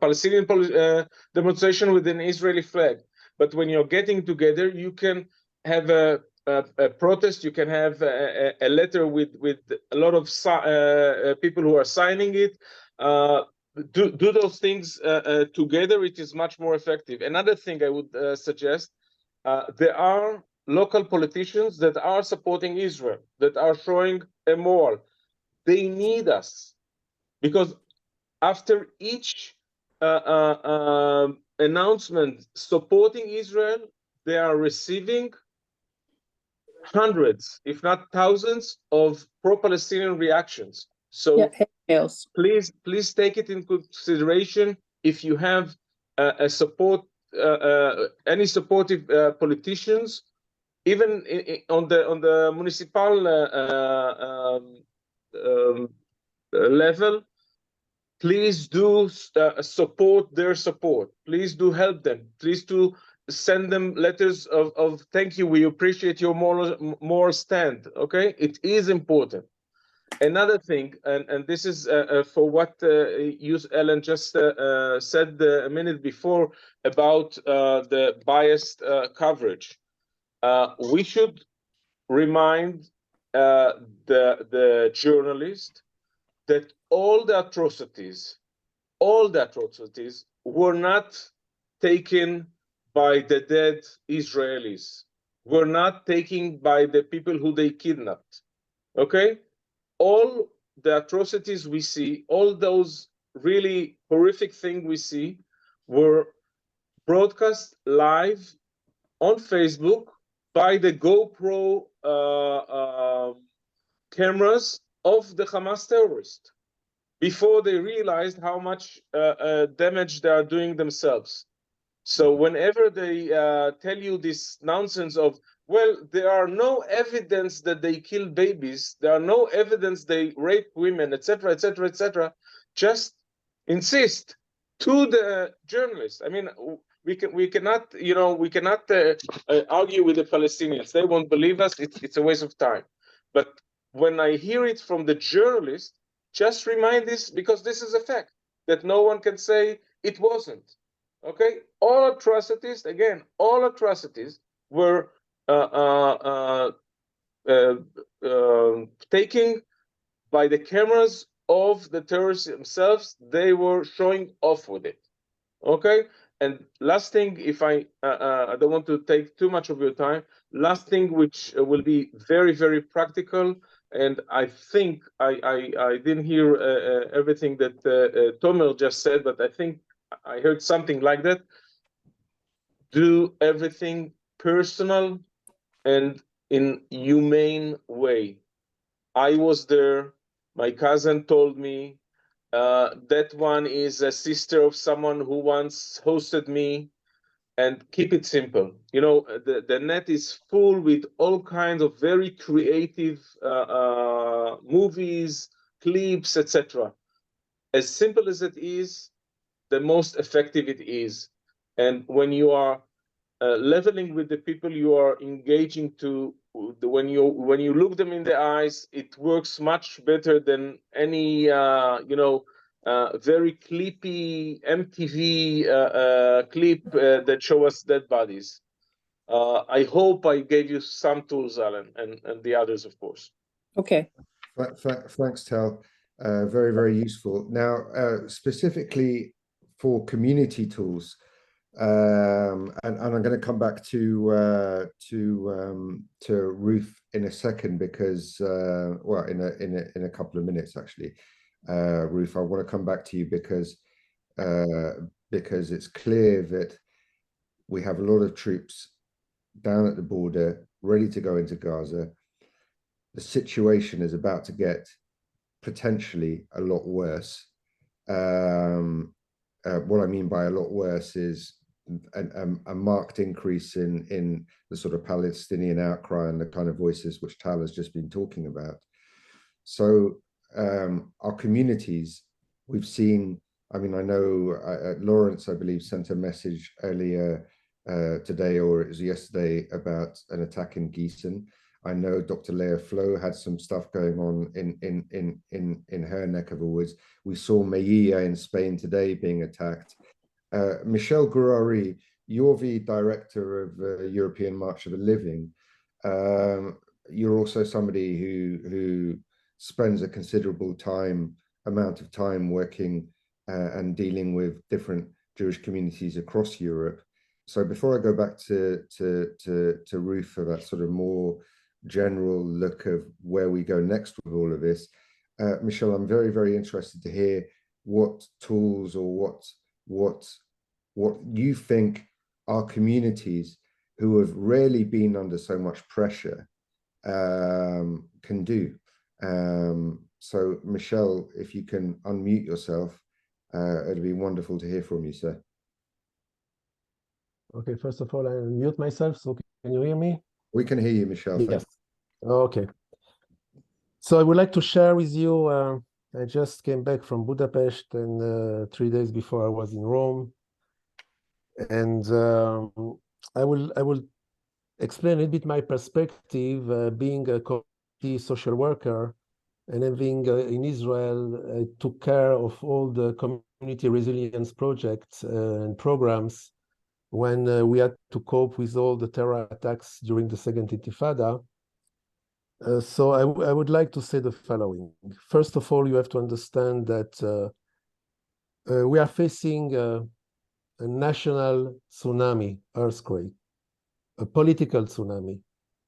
Palestinian demonstration with an Israeli flag. But when you're getting together, you can have a protest, you can have a letter with a lot of people who are signing it. Do those things together, it is much more effective. Another thing I would suggest, there are local politicians that are supporting Israel, that are showing a moral. They need us, because after each announcement supporting Israel, they are receiving hundreds, if not thousands, of pro-Palestinian reactions. So please take it into consideration. If you have a support, any supportive politicians, even on the municipal level, please do support their support. Please do help them. Please do send them letters of thank you. We appreciate your moral stand. Okay, it is important. Another thing, and this is for what you, Ellen, just said a minute before about the biased coverage. We should remind the journalist that all the atrocities were not taken by the dead Israelis, were not taken by the people who they kidnapped. Okay? All the atrocities we see, all those really horrific things we see, were broadcast live on Facebook by the GoPro cameras of the Hamas terrorists before they realized how much damage they are doing themselves. So whenever they tell you this nonsense of, well, there are no evidence that they kill babies, there are no evidence they rape women, etc., etc., etc., just insist to the journalists. I mean, we cannot, you know, we cannot argue with the Palestinians. They won't believe us. It's a waste of time. But when I hear it from the journalist, just remind this, because this is a fact that no one can say it wasn't. Okay, all atrocities, again, all atrocities were taken by the cameras of the terrorists themselves. They were showing off with it. Okay, and last thing, if I don't want to take too much of your time, last thing, which will be very, very practical, and I think I didn't hear everything that Tomer just said, but I think I heard something like that. Do everything personal and in humane way. I was there. My cousin told me that one is a sister of someone who once hosted me. And keep it simple. You know, the net is full with all kinds of very creative movies, clips, etc. As simple as it is, the most effective it is. And when you are leveling with the people you are engaging to, when you look them in the eyes, it works much better than any you know, very clippy MTV clip that show us dead bodies. I hope I gave you some tools, Alan, and the others, of course. Okay. Thanks, Tal. Very, very useful. Now, specifically for community tools, and I'm going to come back to Ruth in a second, because well, in a couple of minutes actually. Ruth, I want to come back to you because it's clear that we have a lot of troops down at the border ready to go into Gaza. The situation is about to get potentially a lot worse. What I mean by a lot worse is a marked increase in the sort of Palestinian outcry and the kind of voices which Tal has just been talking about. So our communities, we've seen, I mean, I know Lawrence, I believe, sent a message earlier today, or it was yesterday, about an attack in Gießen. I know Dr. Leah Flo had some stuff going on in her neck of the woods. We saw Melilla in Spain today being attacked. Michel Gurari, you're the director of European March of the Living. You're also somebody who spends a considerable amount of time working and dealing with different Jewish communities across Europe. So before I go back to Ruth for that sort of more general look of where we go next with all of this, Michel, I'm very, very interested to hear what tools or what you think our communities who have rarely been under so much pressure can do. So Michel, if you can unmute yourself, it'd be wonderful to hear from you, sir. Okay, first of all, I mute myself, so can you hear me? We can hear you, Michel. Yes. Okay. So I would like to share with you, I just came back from Budapest, and 3 days before I was in Rome. And I will explain a little bit my perspective, being a community social worker and having in Israel, I took care of all the community resilience projects and programs when we had to cope with all the terror attacks during the Second Intifada. So I would like to say the following. First of all, you have to understand that we are facing a national tsunami, earthquake, a political tsunami,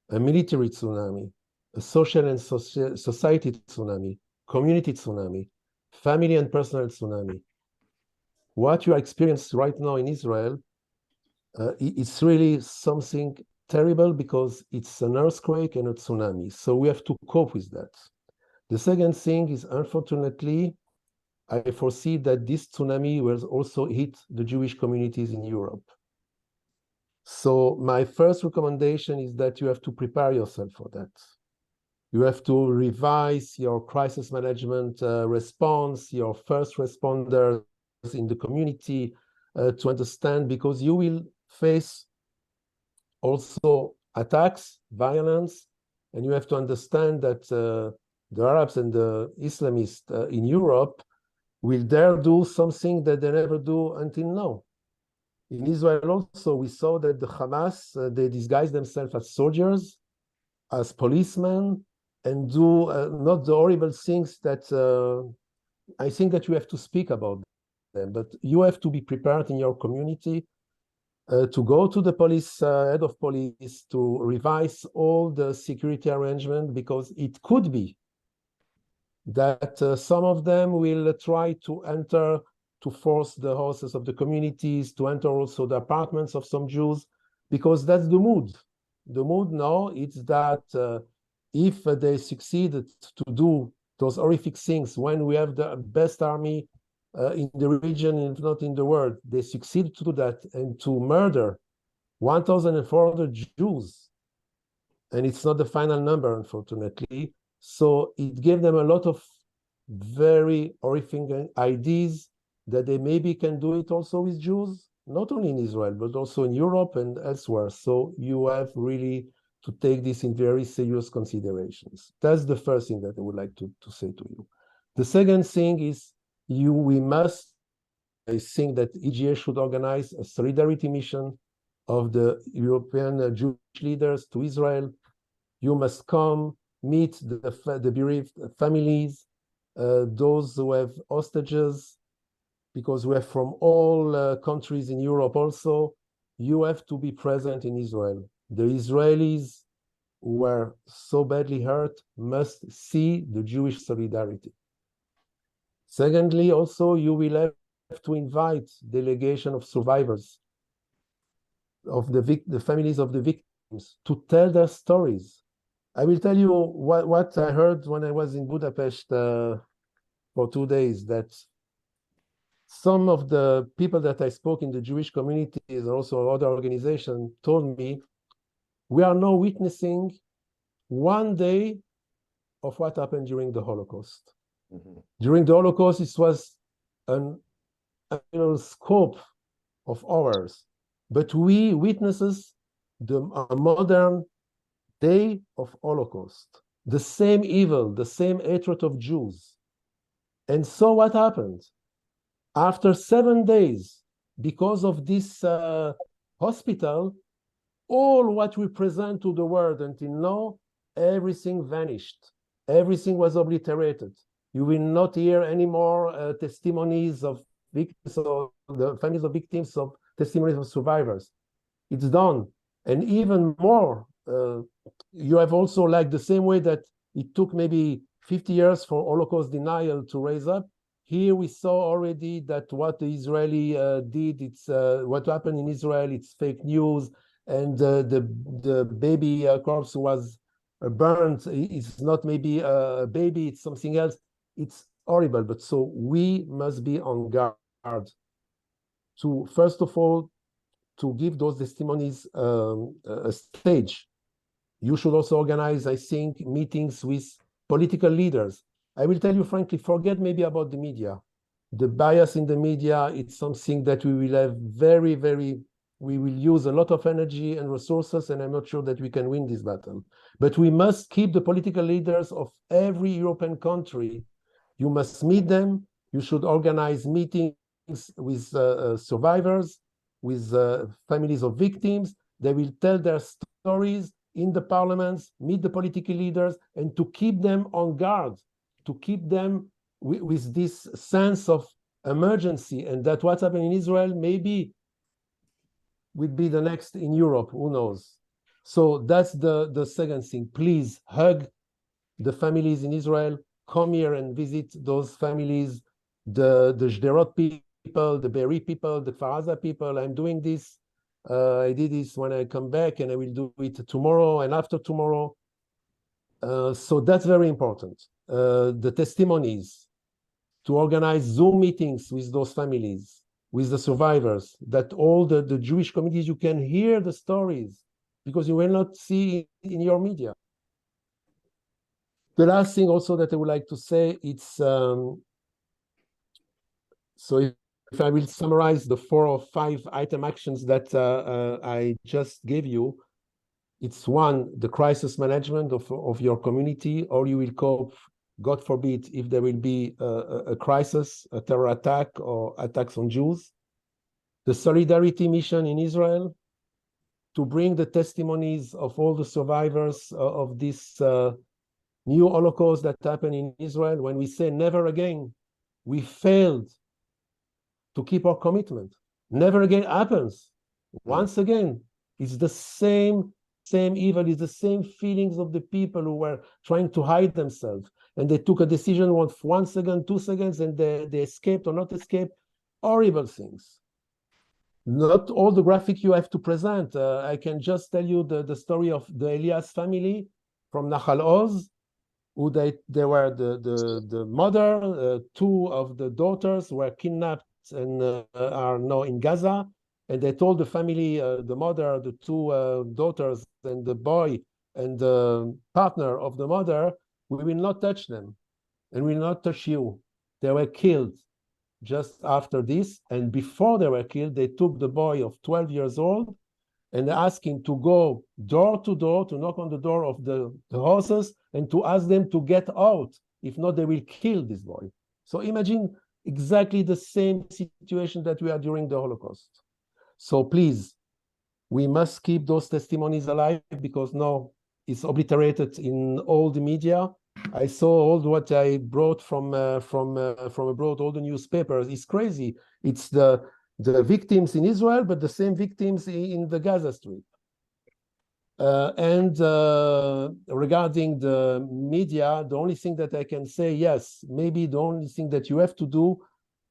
a military tsunami, a social and society tsunami, community tsunami, family and personal tsunami. What you are experiencing right now in Israel, it's really something terrible because it's an earthquake and a tsunami. So we have to cope with that. The second thing is, unfortunately, I foresee that this tsunami will also hit the Jewish communities in Europe. So my first recommendation is that you have to prepare yourself for that. You have to revise your crisis management response, your first responders in the community to understand, because you will face also attacks, violence, and you have to understand that the Arabs and the Islamists in Europe will dare do something that they never do until now. In Israel also, we saw that the Hamas, they disguise themselves as soldiers, as policemen, and do not the horrible things that I think that you have to speak about them, but you have to be prepared in your community to go to the police, head of police, to revise all the security arrangement, because it could be that some of them will try to enter, to force the houses of the communities, to enter also the apartments of some Jews, because that's the mood. The mood now is that if they succeeded to do those horrific things, when we have the best army in the region, if not in the world, they succeed to do that and to murder 1,400 Jews. And it's not the final number, unfortunately. So it gave them a lot of very horrific ideas that they maybe can do it also with Jews, not only in Israel, but also in Europe and elsewhere. So you have really to take this in very serious considerations. That's the first thing that I would like to say to you. The second thing is I think that EGA should organize a solidarity mission of the European Jewish leaders to Israel. You must come, meet the bereaved families, those who have hostages, because we are from all countries in Europe also. You have to be present in Israel. The Israelis who were so badly hurt must see the Jewish solidarity. Secondly, also, you will have to invite delegation of survivors, of the families of the victims, to tell their stories. I will tell you what I heard when I was in Budapest for 2 days, that some of the people that I spoke in the Jewish communities and also other organizations told me, we are now witnessing one day of what happened during the Holocaust. Mm-hmm. During the Holocaust, it was an annual scope of hours, but we witnesses a modern day of Holocaust, the same evil, the same hatred of Jews. And so what happened? After 7 days, because of this hospital, all what we present to the world until now, everything vanished. Everything was obliterated. You will not hear any more testimonies of victims or the families of victims, of testimonies of survivors. It's done. And even more, you have also, like the same way that it took maybe 50 years for Holocaust denial to raise up, here we saw already that what the Israeli did, it's what happened in Israel, it's fake news, and the baby corpse was burned. It's not maybe a baby, it's something else. It's horrible, but so we must be on guard to, first of all, to give those testimonies a stage. You should also organize, I think, meetings with political leaders. I will tell you frankly, forget maybe about the media. The bias in the media, it's something that we will have we will use a lot of energy and resources, and I'm not sure that we can win this battle. But we must keep the political leaders of every European country. You must meet them. You should organize meetings with survivors, with families of victims. They will tell their stories in the parliaments, meet the political leaders, and to keep them on guard, to keep them with this sense of emergency, and that what's happening in Israel maybe will be the next in Europe, who knows? So that's the second thing. Please hug the families in Israel. Come here and visit those families, the Sderot people, the Be'eri people, the Kfar Aza people. I'm doing this. I did this when I come back, and I will do it tomorrow and after tomorrow. So that's very important. The testimonies, to organize Zoom meetings with those families, with the survivors, that all the Jewish communities, you can hear the stories, because you will not see it in your media. The last thing also that I would like to say, it's, so if I will summarize the 4 or 5 item actions that I just gave you, it's 1, the crisis management of your community, or you will cope, God forbid, if there will be a crisis, a terror attack or attacks on Jews. The solidarity mission in Israel, to bring the testimonies of all the survivors of this new Holocaust that happened in Israel. When we say never again, we failed to keep our commitment. Never again happens. Once again, it's the same evil, it's the same feelings of the people who were trying to hide themselves. And they took a decision of 1 second, 2 seconds, and they escaped or not escaped. Horrible things. Not all the graphic you have to present. I can just tell you the story of the Elias family from Nahal Oz, who they were the mother, 2 of the daughters were kidnapped and are now in Gaza. And they told the family, the mother, the 2 daughters, and the boy, and the partner of the mother, we will not touch them, and we will not touch you. They were killed just after this. And before they were killed, they took the boy of 12 years old and asked him to go door to door, to knock on the door of the houses, and to ask them to get out. If not, they will kill this boy. So imagine exactly the same situation that we are during the Holocaust. So please, we must keep those testimonies alive, because now it's obliterated in all the media. I saw all what I brought from abroad, all the newspapers. It's crazy. It's the victims in Israel, but the same victims in the Gaza Strip. And regarding the media, the only thing that I can say, yes, maybe the only thing that you have to do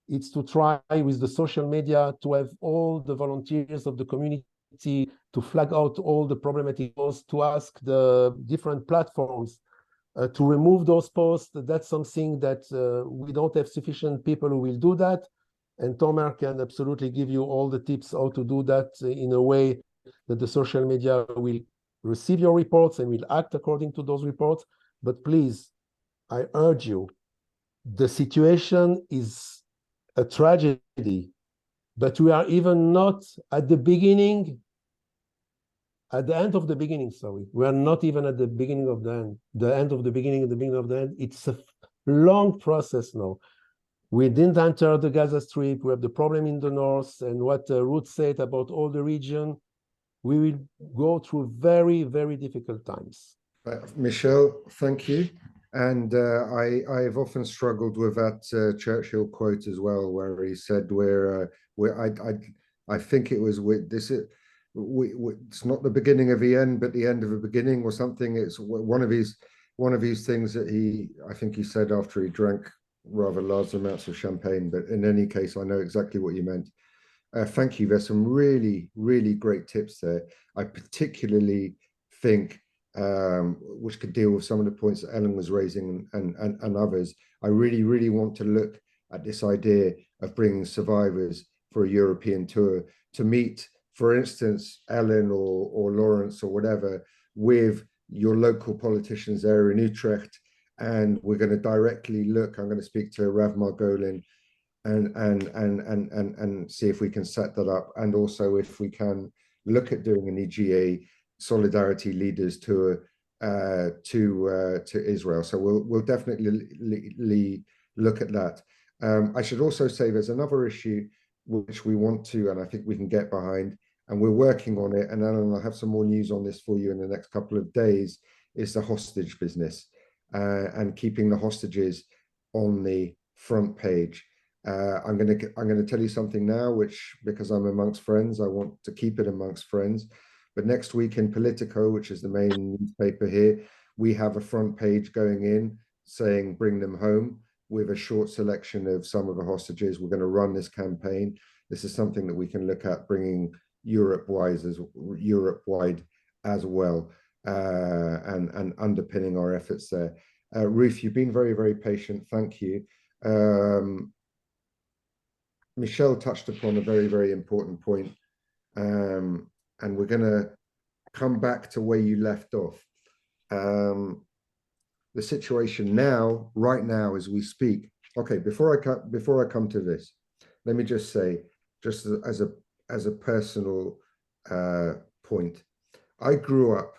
is to try with the social media to have all the volunteers of the community to flag out all the problematic posts, to ask the different platforms to remove those posts. That's something that we don't have sufficient people who will do that. And Tomer can absolutely give you all the tips how to do that in a way that the social media will receive your reports and will act according to those reports. But please, I urge you, the situation is a tragedy, but we are even not at the beginning, at the end of the beginning, sorry. We are not even at the beginning of the end of the beginning and the beginning of the end. It's a long process now. We didn't enter the Gaza Strip. We have the problem in the north, and what Ruth said about all the region, we will go through very, very difficult times. Michel, thank you. And I have often struggled with that Churchill quote as well, where he said, I think it was with this. It's not the beginning of the end, but the end of a beginning, or something. It's one of his things that I think he said after he drank rather large amounts of champagne. But in any case, I know exactly what you meant. Thank you. There's some really, really great tips there. I particularly think, which could deal with some of the points that Ellen was raising and others. I really, really want to look at this idea of bringing survivors for a European tour to meet, for instance, Ellen or Lawrence or whatever, with your local politicians there in Utrecht. And we're going to directly look, I'm going to speak to Rav Margolin and see if we can set that up. And also if we can look at doing an EGA Solidarity Leaders Tour to Israel. So we'll definitely look at that. I should also say there's another issue which we want to, and I think we can get behind, and we're working on it. And Alan, I'll have some more news on this for you in the next couple of days, is the hostage business and keeping the hostages on the front page. I'm going to tell you something now, which, because I'm amongst friends, I want to keep it amongst friends. But next week in Politico, which is the main newspaper here, we have a front page going in saying bring them home, with a short selection of some of the hostages. We're going to run this campaign. This is something that we can look at bringing Europe-wide as well, and underpinning our efforts there. Ruth, you've been very, very patient. Thank you. Michelle touched upon a very, very important point, and we're going to come back to where you left off. The situation now, right now, as we speak. Okay, before I come to this, let me just say, just as a personal point, I grew up,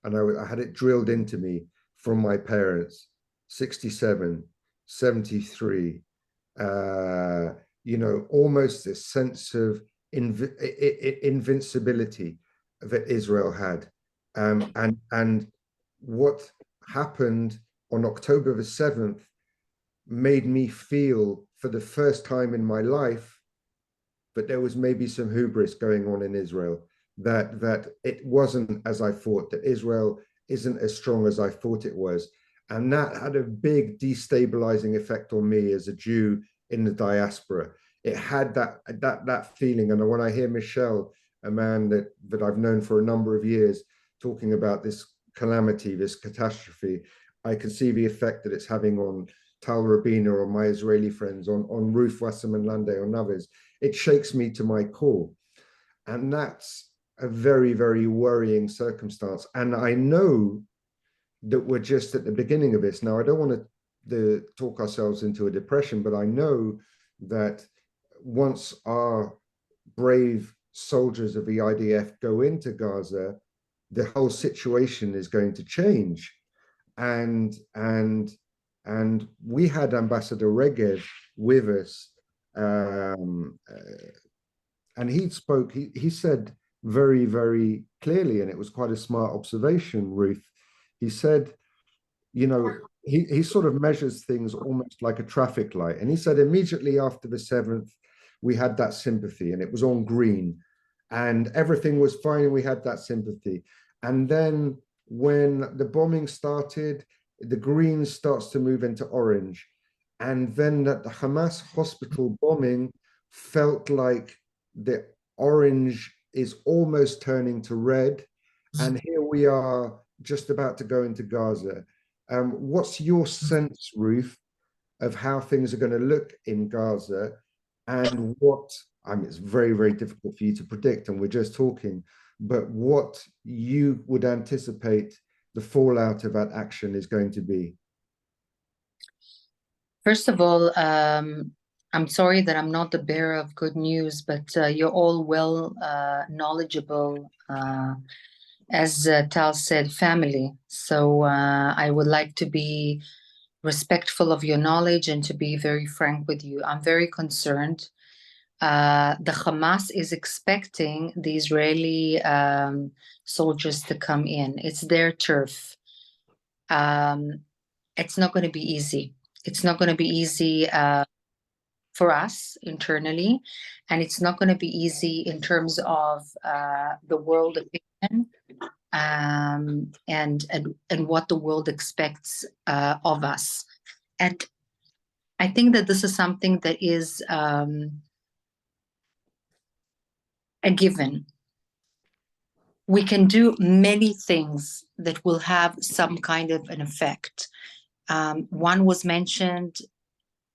and I had it drilled into me from my parents, 67, 73, you know, almost this sense of invincibility that Israel had, and what happened on October the 7th made me feel for the first time in my life that there was maybe some hubris going on in Israel, that it wasn't as I thought, that Israel isn't as strong as I thought it was. And that had a big destabilizing effect on me as a Jew in the diaspora. It had that feeling. And when I hear Michelle, a man that I've known for a number of years, talking about this calamity, this catastrophe, I can see the effect that it's having on Tal Rabina, or my Israeli friends, on Ruth Wasserman Lande, on others. It shakes me to my core. And that's a very, very worrying circumstance. And I know that we're just at the beginning of this. Now, I don't want to talk ourselves into a depression, but I know that once our brave soldiers of the IDF go into Gaza, the whole situation is going to change. And we had Ambassador Regev with us, and he said very, very clearly, and it was quite a smart observation, Ruth. He said, you know, he sort of measures things almost like a traffic light. And he said immediately after the 7th, we had that sympathy, and it was on green, and everything was fine, and we had that sympathy. And then when the bombing started, the green starts to move into orange. And then that the Hamas hospital bombing felt like the orange is almost turning to red. And here we are just about to go into Gaza. What's your sense, Ruth, of how things are going to look in Gaza, and what, I mean, it's very, very difficult for you to predict, and we're just talking, but what you would anticipate the fallout of that action is going to be? First of all, I'm sorry that I'm not the bearer of good news, but you're all well knowledgeable, as Tal said, family. So I would like to be respectful of your knowledge and to be very frank with you. I'm very concerned. The Hamas is expecting the Israeli soldiers to come in. It's their turf. It's not going to be easy. It's not going to be easy for us internally, and it's not going to be easy in terms of the world opinion, and what the world expects of us. And I think that this is something that is a given. We can do many things that will have some kind of an effect. One was mentioned,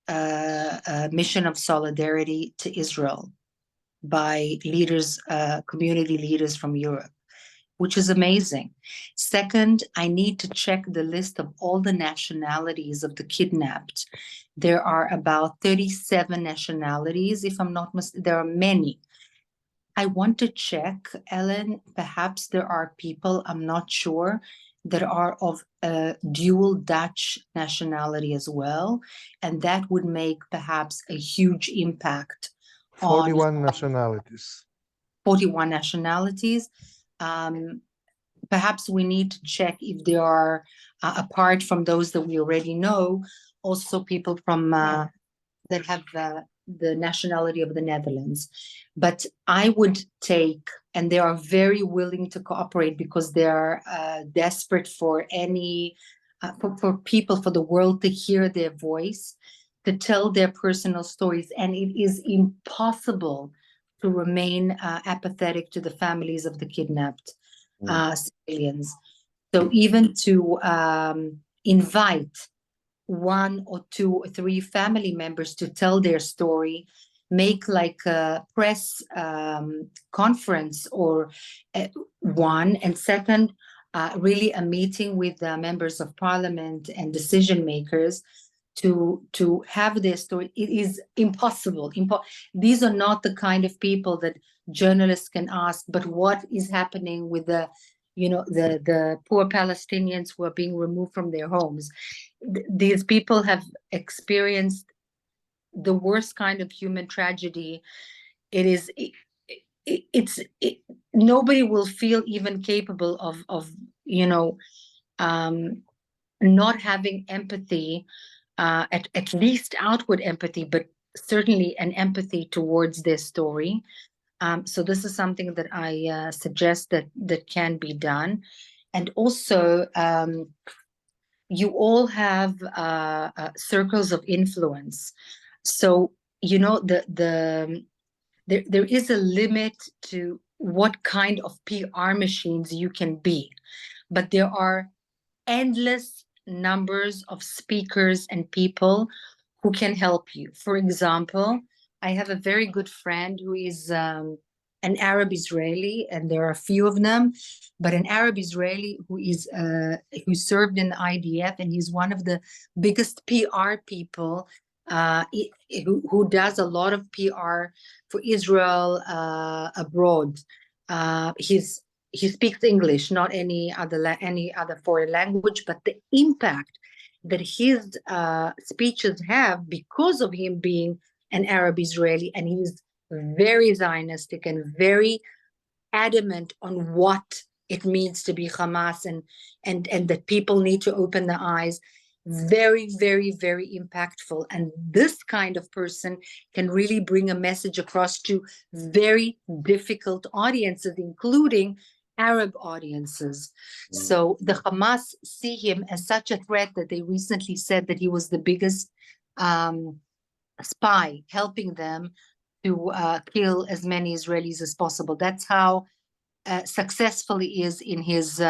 a mission of solidarity to Israel by leaders, community leaders from Europe, which is amazing. Second, I need to check the list of all the nationalities of the kidnapped. There are about 37 nationalities, if I'm not mistaken. There are many. I want to check, Ellen, perhaps there are people, I'm not sure, that are of dual Dutch nationality as well. And that would make perhaps a huge impact 41 nationalities. 41 nationalities. Perhaps we need to check if there are, apart from those that we already know, also people from that have the nationality of the Netherlands. But I would take, and they are very willing to cooperate because they are desperate for any, for people, for the world to hear their voice, to tell their personal stories. And it is impossible to remain apathetic to the families of the kidnapped civilians. So even to invite 1 or 2 or 3 family members to tell their story, make like a press conference or one, and second, really a meeting with the members of parliament and decision makers to have their story. It is impossible. These are not the kind of people that journalists can ask, but what is happening with the poor Palestinians who are being removed from their homes. These people have experienced the worst kind of human tragedy. Nobody will feel even capable of not having empathy, at least outward empathy, but certainly an empathy towards their story. So this is something that I suggest that can be done. And also, you all have circles of influence. So, there is a limit to what kind of PR machines you can be, but there are endless numbers of speakers and people who can help you. For example, I have a very good friend who is an Arab Israeli, and there are a few of them, but an Arab Israeli who served in the IDF, and he's one of the biggest PR people who does a lot of PR for Israel abroad. He speaks English, not any other foreign language, but the impact that his speeches have because of him being an Arab Israeli, and he's very Zionistic and very adamant on what it means to be Hamas, and that people need to open their eyes. Very, very, very impactful. And this kind of person can really bring a message across to very difficult audiences, including Arab audiences. So the Hamas see him as such a threat that they recently said that he was the biggest spy, helping them to kill as many Israelis as possible. That's how successful he is in his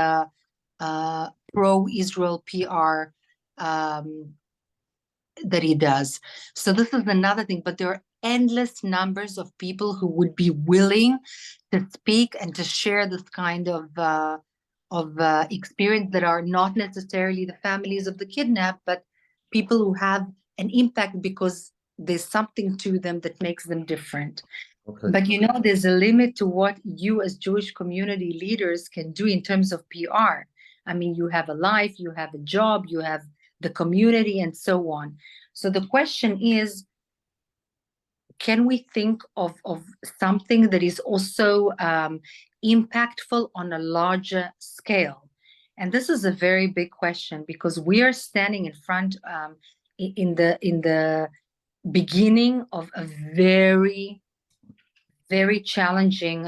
pro-Israel PR that he does. So this is another thing, but there are endless numbers of people who would be willing to speak and to share this kind of experience that are not necessarily the families of the kidnapped, but people who have an impact because there's something to them that makes them different. Okay. But there's a limit to what you as Jewish community leaders can do in terms of PR. I mean, you have a life, you have a job, you have the community, and so on. So the question is, can we think of something that is also impactful on a larger scale? And this is a very big question, because we are standing in front in the beginning of a very, very challenging,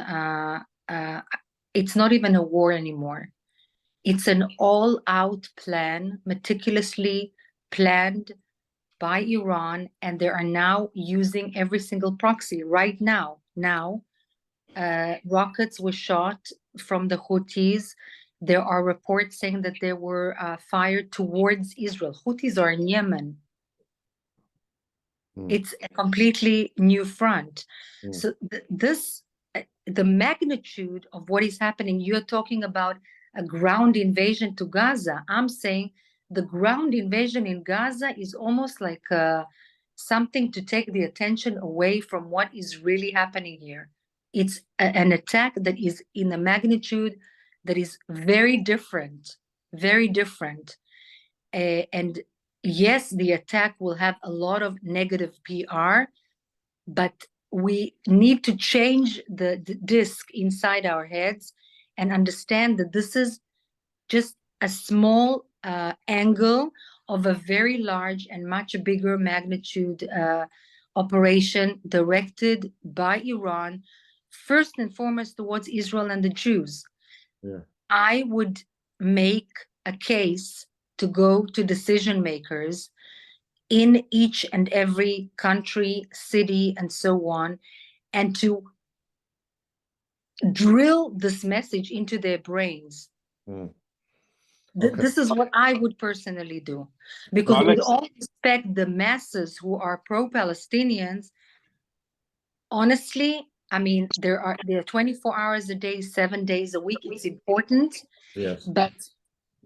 it's not even a war anymore. It's an all-out plan, meticulously planned by Iran, and they are now using every single proxy right now. Rockets were shot from the Houthis. There are reports saying that they were fired towards Israel. Houthis are in Yemen. It's a completely new front. So the magnitude of what is happening, you're talking about a ground invasion to Gaza. I'm saying the ground invasion in Gaza is almost like something to take the attention away from what is really happening here. It's an attack that is in a magnitude that is very different, very different. And yes, the attack will have a lot of negative PR, but we need to change the disc inside our heads and understand that this is just a small angle of a very large and much bigger magnitude operation directed by Iran, first and foremost towards Israel and the Jews. Yeah. I would make a case to go to decision makers in each and every country, city, and so on, and to drill this message into their brains. Mm. Okay. This is what I would personally do, because with Alex, all respect, the masses who are pro-Palestinians, honestly, I mean, they're 24 hours a day, 7 days a week. It's important, Yes. but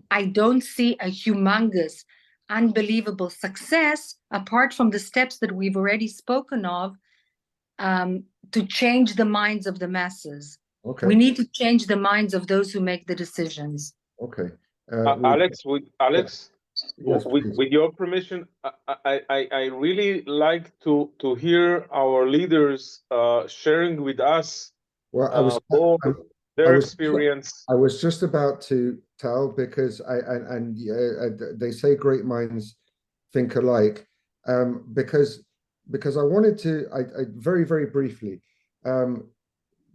I don't see a humongous, unbelievable success apart from the steps that we've already spoken of to change the minds of the masses. Okay. We need to change the minds of those who make the decisions. Okay. Alex, Yes, please. with your permission, I really like to hear our leaders sharing with us Well, more their experience. I was just about to tell, because they say great minds think alike, because I wanted to, I very, very briefly,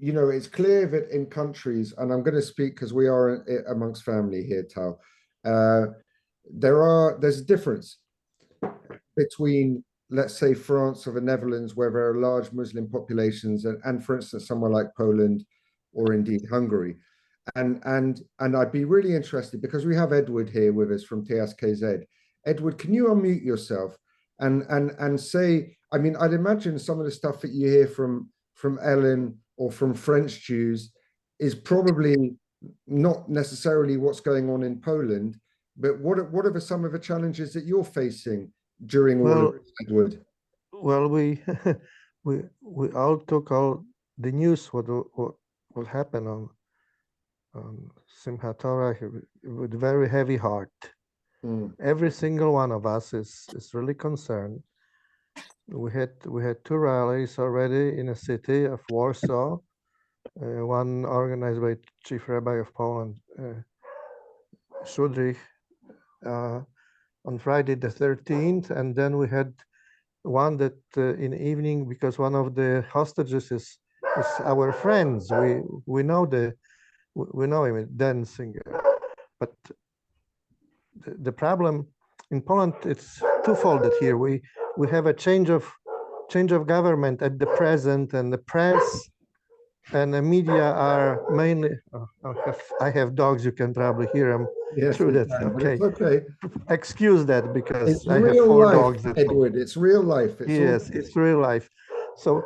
you know, it's clear that in countries, and I'm going to speak because we are amongst family here, Tal, there's a difference between, let's say, France or the Netherlands, where there are large Muslim populations, and for instance, somewhere like Poland or indeed Hungary. And I'd be really interested, because we have Edward here with us from TSKZ. Edward, can you unmute yourself and say, I mean, I'd imagine some of the stuff that you hear from Ellen or from French Jews is probably not necessarily what's going on in Poland, but what are some of the challenges that you're facing during all of this, Edward? Well, we we all took all the news what will happen on Simchat Torah with very heavy heart. Mm. Every single one of us is really concerned. We had 2 rallies already in a city of Warsaw, one organized by Chief Rabbi of Poland, Shudrich, on Friday the 13th, and then we had one that in the evening, because one of the hostages is our friends. We know him, dancing, but the problem in Poland, it's twofold here. We have a change of government at the present, and the press and the media are mainly. I have dogs. You can probably hear them. Yes, through that. okay. It's okay. Excuse that, because It's I have real 4 life, dogs at home. Edward. It's real life. It's Yes, it's real life. So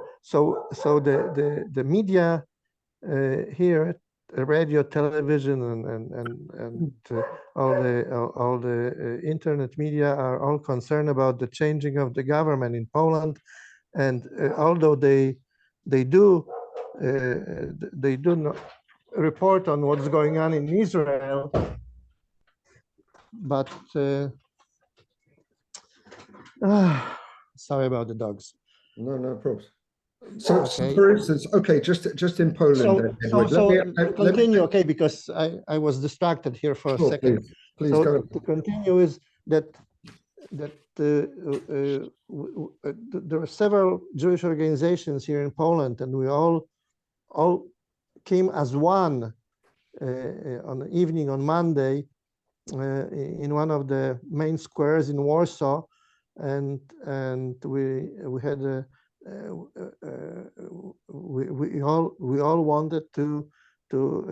the media here, radio, television, and all the internet media are all concerned about the changing of the government in Poland, and although they do not report on what's going on in Israel, but sorry about the dogs. No problem. So, Okay. for instance, okay, just in Poland, then, Edward, let me continue, okay, because I was distracted here for a sure, second. please So go. to continue is that there are several Jewish organizations here in Poland, and we all came as one on the evening on Monday in one of the main squares in Warsaw, and we had a we all wanted to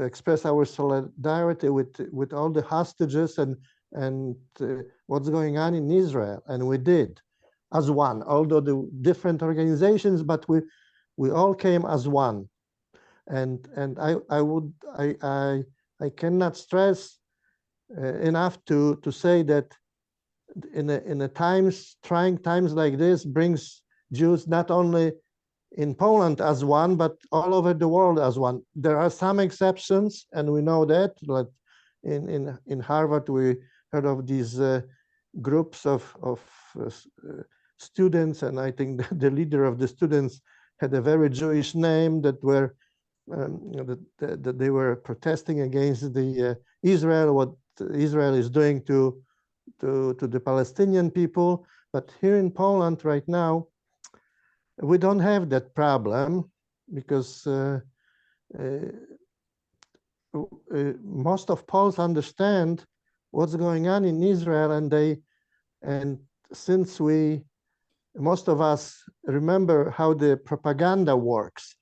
express our solidarity with all the hostages and what's going on in Israel, and we did as one, although the different organizations, but we all came as one, and I cannot stress enough to say that in a trying times like this brings Jews not only in Poland as one, but all over the world as one. There are some exceptions, and we know that. Like in Harvard, we heard of these groups of students, and I think the leader of the students had a very Jewish name, that were that they were protesting against the Israel, what Israel is doing to to the Palestinian people. But here in Poland right now, we don't have that problem because most of Poles understand what's going on in Israel, and since most of us remember how the propaganda works,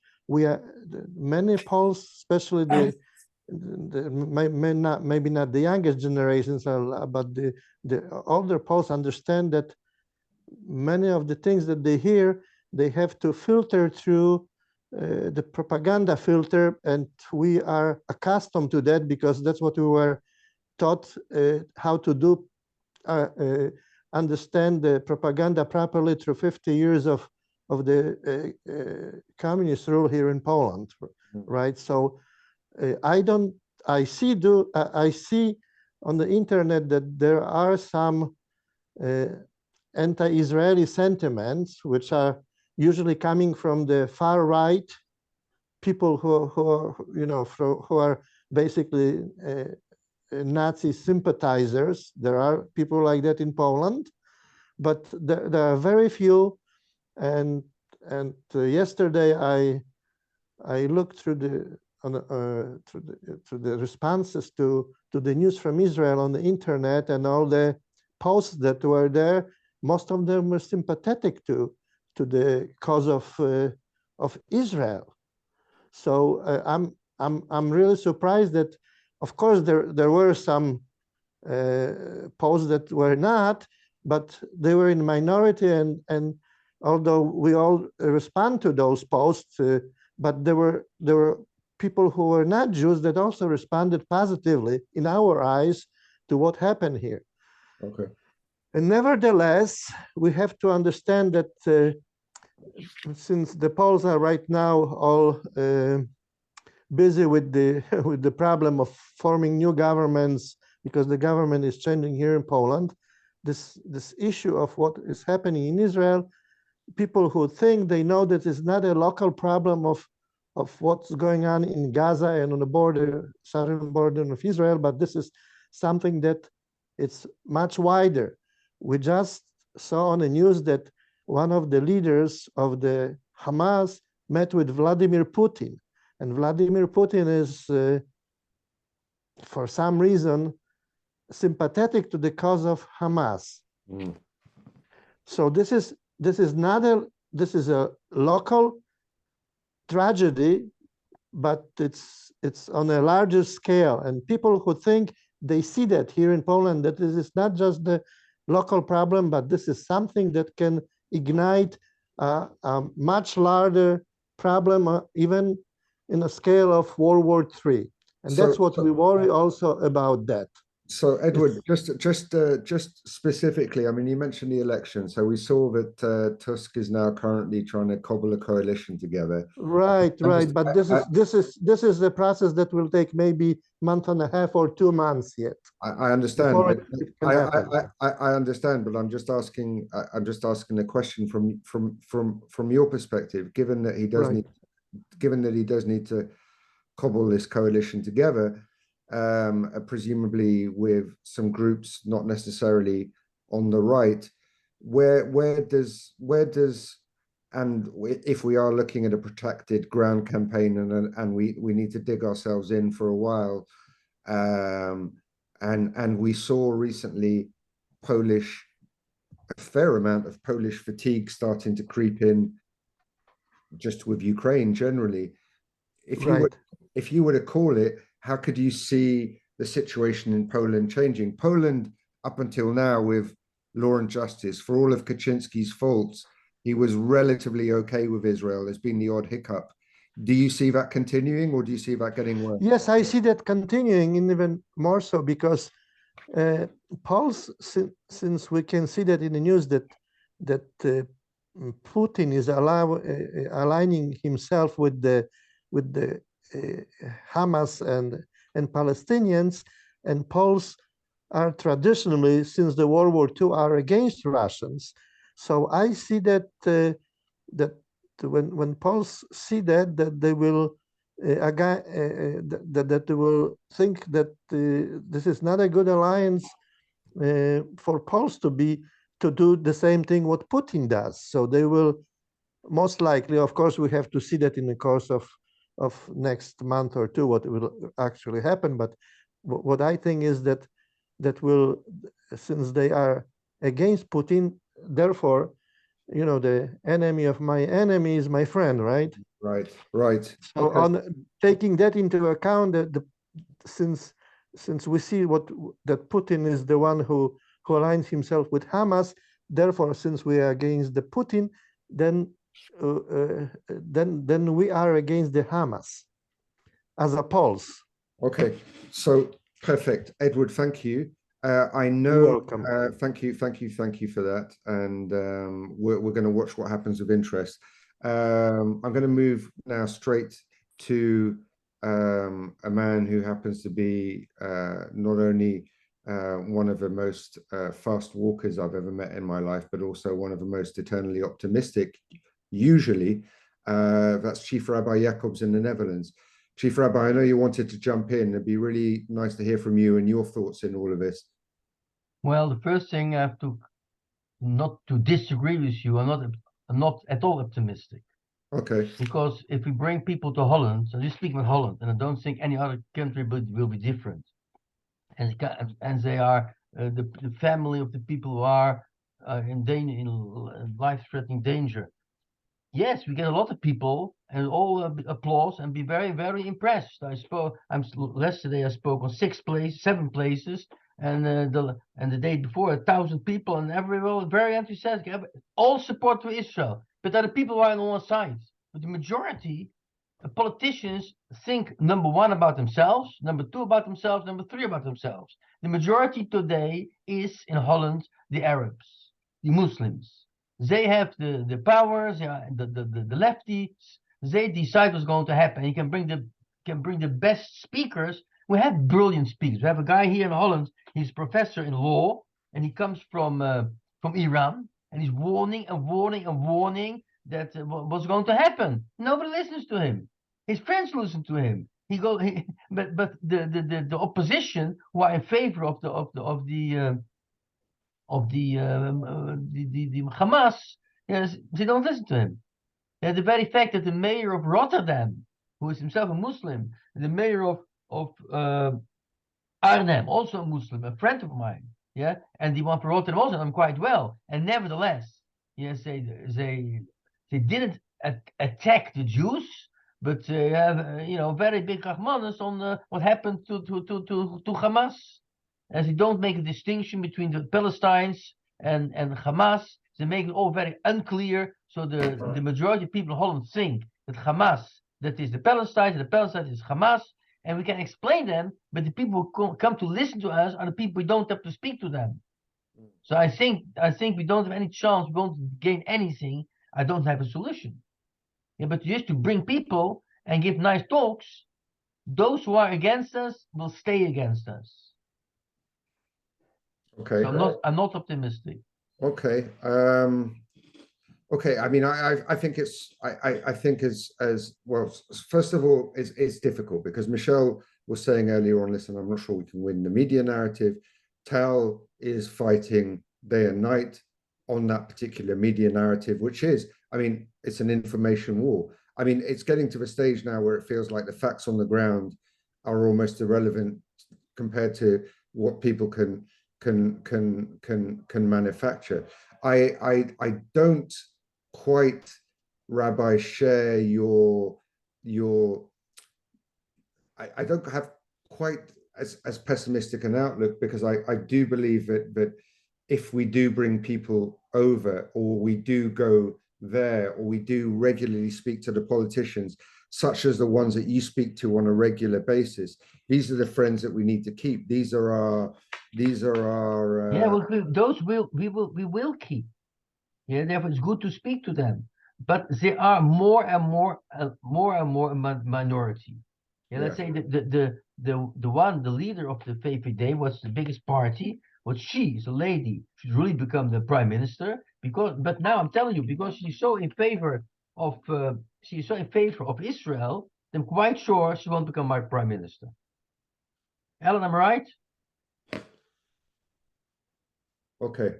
many Poles, especially maybe not the youngest generations, but the older Poles understand that many of the things that they hear, they have to filter through the propaganda filter, and we are accustomed to that because that's what we were taught how to do, understand the propaganda properly through 50 years of the communist rule here in Poland, right? So I see on the internet that there are some anti-Israeli sentiments, which are usually coming from the far right, people who are basically Nazi sympathizers. There are people like that in Poland, but there are very few. And yesterday I looked through the responses to the news from Israel on the internet, and all the posts that were there. Most of them were sympathetic to the cause of Israel. So I'm really surprised that, of course, there were some posts that were not, but they were in minority. And although we all respond to those posts, but there were people who were not Jews that also responded positively, in our eyes, to what happened here. Okay. And nevertheless, we have to understand that since the Poles are right now all busy with the problem of forming new governments, because the government is changing here in Poland, this issue of what is happening in Israel, people who think they know that it's not a local problem of what's going on in Gaza and on the border, southern border of Israel, but this is something that it's much wider. We just saw on the news that one of the leaders of the Hamas met with Vladimir Putin, and Vladimir Putin is, for some reason, sympathetic to the cause of Hamas. Mm. So this is a local tragedy, but it's on a larger scale. And people who think they see that here in Poland, that this is not just the local problem, but this is something that can ignite a much larger problem, even in a scale of World War III. And that's what we worry also about that. So Edward, just specifically, I mean, you mentioned the election. So we saw that Tusk is now currently trying to cobble a coalition together. Right. But this is the process that will take maybe a month and a half or 2 months yet. I understand. But I understand, but I'm just asking. I'm just asking a question from your perspective. Given that he does need to cobble this coalition together, presumably with some groups not necessarily on the right, where does and if we are looking at a protracted ground campaign and we need to dig ourselves in for a while, and we saw recently a fair amount of Polish fatigue starting to creep in just with Ukraine generally. If you were to call it, how could you see the situation in Poland changing? Poland, up until now, with law and justice, for all of Kaczynski's faults, he was relatively okay with Israel. There's been the odd hiccup. Do you see that continuing, or do you see that getting worse? Yes, I see that continuing, and even more so because Poles, since we can see that in the news that Putin is aligning himself with the Hamas and Palestinians, and Poles are traditionally, since the World War II, are against Russians. So I see that when Poles see that they will that they will think that this is not a good alliance for Poles to do the same thing what Putin does. So they will most likely, of course, we have to see that in the course of next month or two what will actually happen. But what I think is that will, since they are against Putin, therefore, you know, the enemy of my enemy is my friend, right? Right, right. So Okay. on taking that into account, that since we see that Putin is the one who aligns himself with Hamas, therefore, since we are against the Putin, then we are against the Hamas as a Poles. Okay, so perfect, Edward. Thank you. I know. You're welcome. Thank you for that, and we're going to watch what happens with interest. I'm going to move now straight to a man who happens to be not only one of the most fast walkers I've ever met in my life, but also one of the most eternally optimistic, usually. That's Chief Rabbi Jacobs in the Netherlands. Chief Rabbi, I know you wanted to jump in. It'd be really nice to hear from you and your thoughts in all of this. Well, the first thing I have to not to disagree with you. I'm not at all optimistic. Okay. Because if we bring people to Holland, and you speak with Holland, and I don't think any other country will be different. And they are the family of the people who are in danger, in life-threatening danger. Yes, we get a lot of people and all applause and be very, very impressed. Yesterday I spoke on 7 places, and the day before 1,000 people, and everyone very enthusiastic. All support to Israel, but there are people who are on one side. But the majority, politicians think number 1 about themselves, number 2 about themselves, number 3 about themselves. The majority today is in Holland the Arabs, the Muslims. They have the powers, the lefties. They decide what's going to happen. You can bring the best speakers. We have brilliant speakers. We have a guy here in Holland. He's a professor in law, and he comes from Iran, and he's warning that what's going to happen. Nobody listens to him. His friends listen to him. But the opposition who are in favor of the Hamas, yes, they don't listen to him. And the very fact that the mayor of Rotterdam, who is himself a Muslim, the mayor of Arnhem, also a Muslim, a friend of mine, yeah, and the one for Rotterdam also, I'm quite well, and nevertheless, yes, they didn't attack the Jews, but they have very big rahmanas on what happened to Hamas. As they don't make a distinction between the Palestinians and Hamas, they make it all very unclear. So the majority of people in Holland think that Hamas, that is the Palestinians, and the Palestinians is Hamas, and we can explain them, but the people who come to listen to us are the people we don't have to speak to them. So I think we don't have any chance, we won't gain anything. I don't have a solution. Yeah, but just to bring people and give nice talks, those who are against us will stay against us. Okay. So I'm not optimistic. Okay. Okay. I mean, I think it's as well. First of all, it's difficult because Michelle was saying earlier on. Listen, I'm not sure we can win the media narrative. Tal is fighting day and night on that particular media narrative, which is, I mean, it's an information war. I mean, it's getting to the stage now where it feels like the facts on the ground are almost irrelevant compared to what people can manufacture. I don't quite, Rabbi, share your I don't have quite as pessimistic an outlook, because I do believe that if we do bring people over, or we do go there, or we do regularly speak to the politicians, such as the ones that you speak to on a regular basis, these are the friends that we need to keep. These are our yeah, well, we will keep. Yeah, therefore it's good to speak to them, but there are more and more minority. Yeah, let's say the leader of the VVD was the biggest party. What she's a lady, she's really become the prime minister, but now I'm telling you, because she's so in favor of Israel, I'm quite sure she won't become my prime minister. Ellen, am I right? Okay.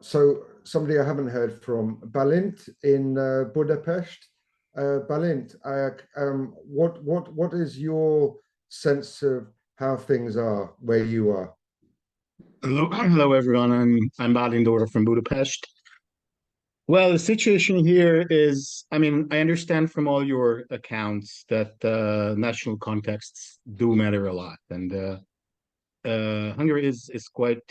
So somebody I haven't heard from, Balint in Budapest. Balint, what is your sense of how things are where you are? Hello everyone. I'm Balindor from Budapest. Well, the situation here is, I mean, I understand from all your accounts that national contexts do matter a lot, and Hungary is quite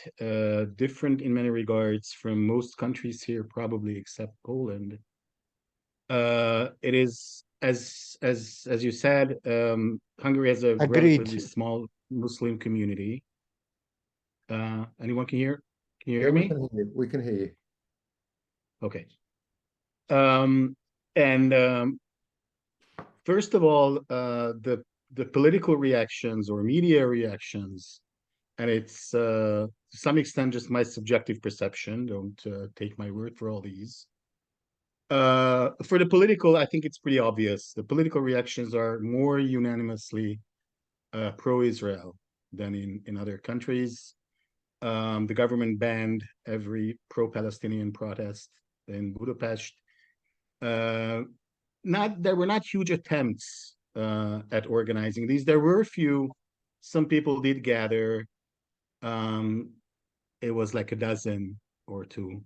different in many regards from most countries here, probably except Poland. It is as you said, Hungary has a relatively small Muslim community. Anyone can hear? Can you hear me? We can hear you. Okay. First of all, the political reactions or media reactions, and it's to some extent just my subjective perception. Don't take my word for all these. For the political, I think it's pretty obvious. The political reactions are more unanimously pro-Israel than in other countries. The government banned every pro-Palestinian protest in Budapest. There were not huge attempts at organizing these. There were a few. Some people did gather. It was like a dozen or two.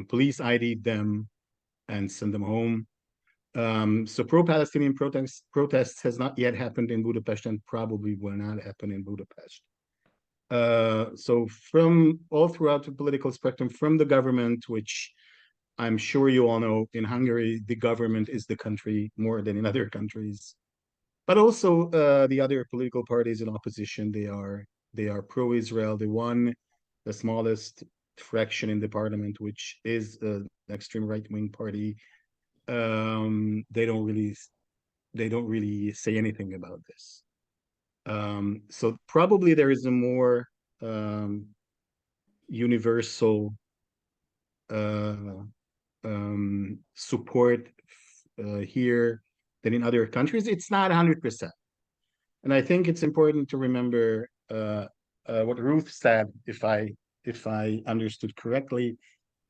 Police ID'd them and sent them home. So pro-Palestinian protests has not yet happened in Budapest and probably will not happen in Budapest. So from all throughout the political spectrum, from the government, which I'm sure you all know, in Hungary, the government is the country more than in other countries. But also the other political parties in opposition, they are pro-Israel. The smallest fraction in the parliament, which is an extreme right-wing party, they don't really say anything about this. So probably there is a more universal support here than in other countries. It's not 100%. And I think it's important to remember what Ruth said, if I understood correctly,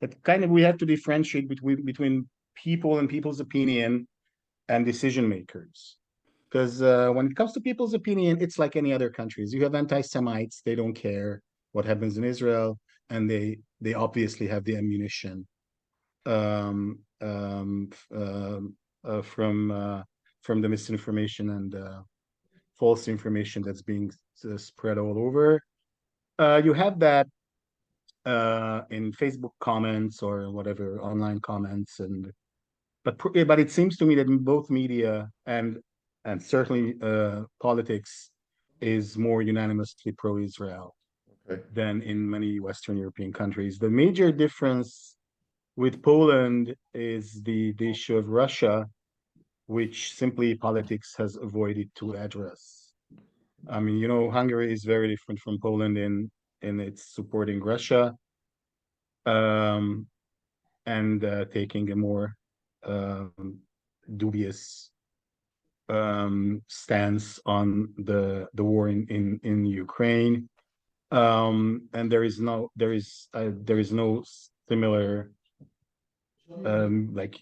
that kind of we have to differentiate between people and people's opinion and decision makers. Because when it comes to people's opinion, it's like any other countries. You have anti-Semites, they don't care what happens in Israel, and they obviously have the ammunition from the misinformation and false information that's being spread all over. You have that in Facebook comments or whatever online comments, but it seems to me that both media and certainly politics is more unanimously pro-Israel than in many Western European countries. The major difference with Poland is the issue of Russia, which simply politics has avoided to address. I mean, you know, Hungary is very different from Poland in its supporting Russia and taking a more dubious stance on the war in Ukraine. And there is no similar like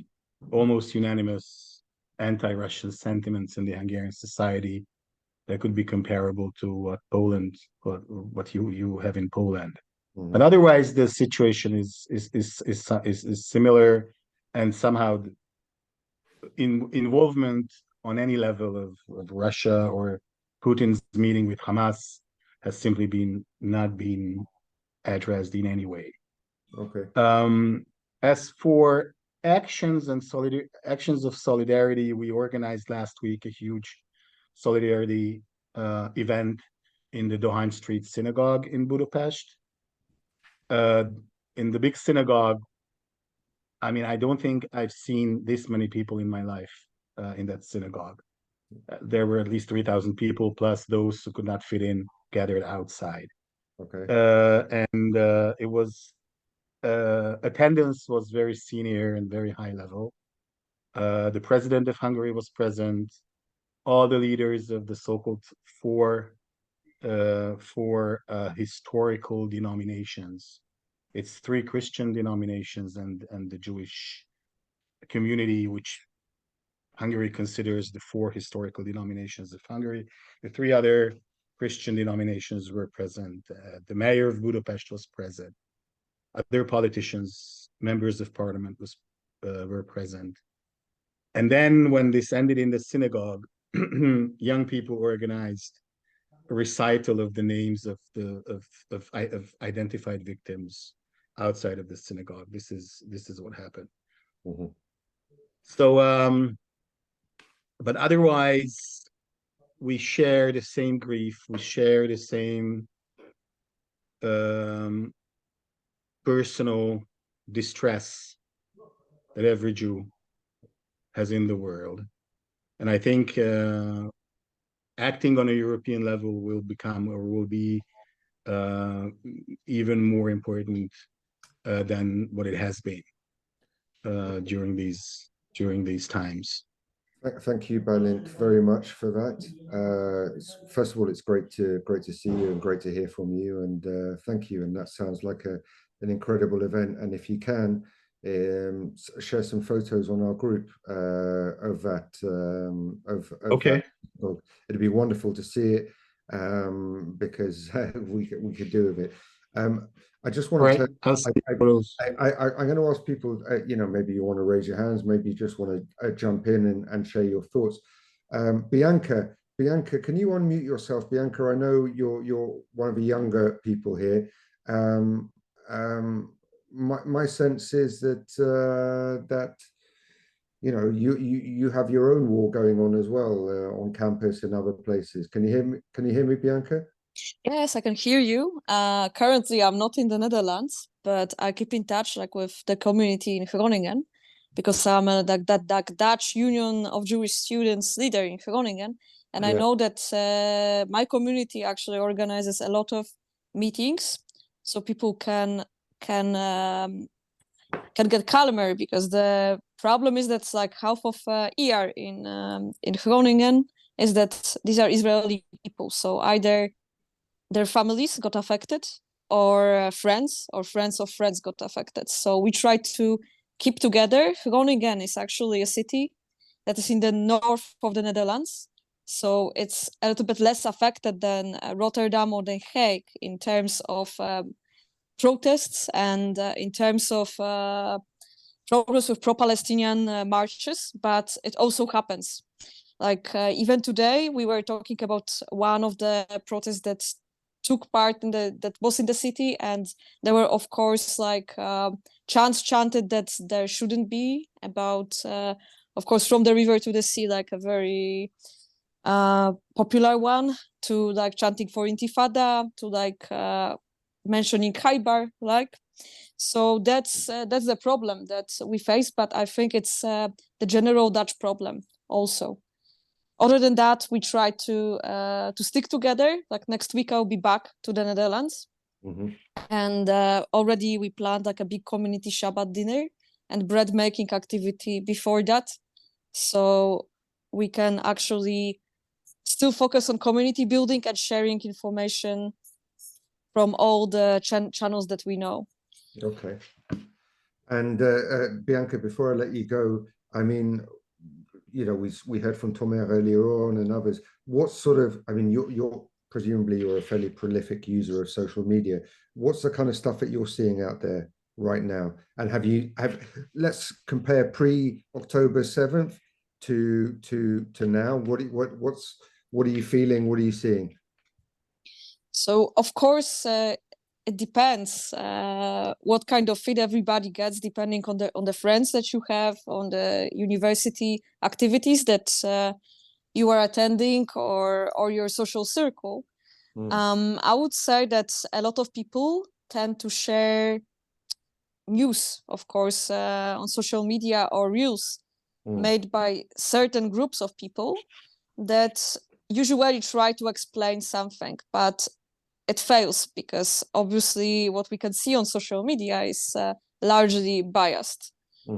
almost unanimous anti-Russian sentiments in the Hungarian society that could be comparable to what you have in Poland. Mm-hmm. But otherwise, the situation is similar, and somehow involvement on any level of Russia or Putin's meeting with Hamas has simply not been addressed in any way. Okay. As for actions of solidarity, we organized last week a huge solidarity event in the Dohány Street Synagogue in Budapest. In the big synagogue, I mean, I don't think I've seen this many people in my life in that synagogue. There were at least 3,000 people, plus those who could not fit in gathered outside. Okay. And it was attendance was very senior and very high level. The president of Hungary was present. All the leaders of the so-called four for historical denominations. It's 3 Christian denominations and the Jewish community, which Hungary considers the 4 historical denominations of Hungary. The 3 other Christian denominations were present. The mayor of Budapest was present. Other politicians, members of parliament were present. And then when this ended in the synagogue, young people organized a recital of the names of identified victims outside of the synagogue. This is what happened. Mm-hmm. So, but otherwise, we share the same grief. We share the same personal distress that every Jew has in the world. And I think acting on a European level will become or will be even more important than what it has been during these times. Thank you, Balint, very much for that. First of all, it's great to see you and great to hear from you, and thank you. And that sounds like an incredible event. And if you can share some photos on our group of that. Okay. That. It'd be wonderful to see it because we could do with it. I just want to. I'm going to ask people. Maybe you want to raise your hands. Maybe you just want to jump in and share your thoughts. Bianca, can you unmute yourself? Bianca, I know you're one of the younger people here. My sense is that you have your own war going on as well on campus and other places. Can you hear me? Can you hear me, Bianca? Yes, I can hear you. Currently, I'm not in the Netherlands, but I keep in touch with the community in Groningen because I'm that Dutch Union of Jewish Students leader in Groningen, and I know that my community actually organizes a lot of meetings, so people can get calmer, because the problem is that like half of ER in Groningen is that these are Israeli people, so either their families got affected or friends of friends got affected. So we try to keep together. Groningen is actually a city that is in the north of the Netherlands. So it's a little bit less affected than Rotterdam or Den Haag in terms of protests and in terms of progress with pro-Palestinian marches, but it also happens. Like even today, we were talking about one of the protests that took part that was in the city, and there were of course like chants chanted that there shouldn't be about of course from the river to the sea, like a very popular one, to like chanting for Intifada, to like mentioning Khaybar, like. So that's the problem that we face, but I think it's the general Dutch problem also. Other than that, we try to stick together. Like next week, I'll be back to the Netherlands, and already we planned like a big community Shabbat dinner and bread making activity before that, so we can actually still focus on community building and sharing information from all the channels that we know. Okay. And Bianca, before I let you go, I mean, we heard from Tomer earlier on and others. What sort of, I mean, you're presumably you're a fairly prolific user of social media. What's the kind of stuff that you're seeing out there right now? And let's compare pre-October 7th to now. What are you feeling? What are you seeing? So of course, it depends what kind of feed everybody gets, depending on the friends that you have, on the university activities that you are attending, or your social circle. I would say that a lot of people tend to share news, of course, on social media or reels made by certain groups of people that usually try to explain something, but it fails, because obviously what we can see on social media is largely biased,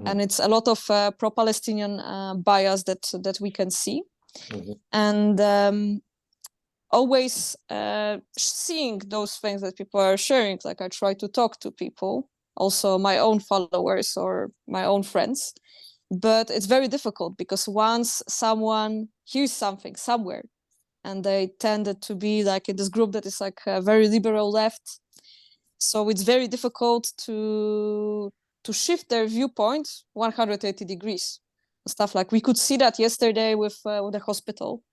and it's a lot of pro-Palestinian bias that we can see. And always seeing those things that people are sharing. Like I try to talk to people, also my own followers or my own friends, but it's very difficult because once someone hears something somewhere and they tended to be like in this group that is like a very liberal left, so it's very difficult to shift their viewpoint 180 degrees. Stuff like we could see that yesterday with the hospital,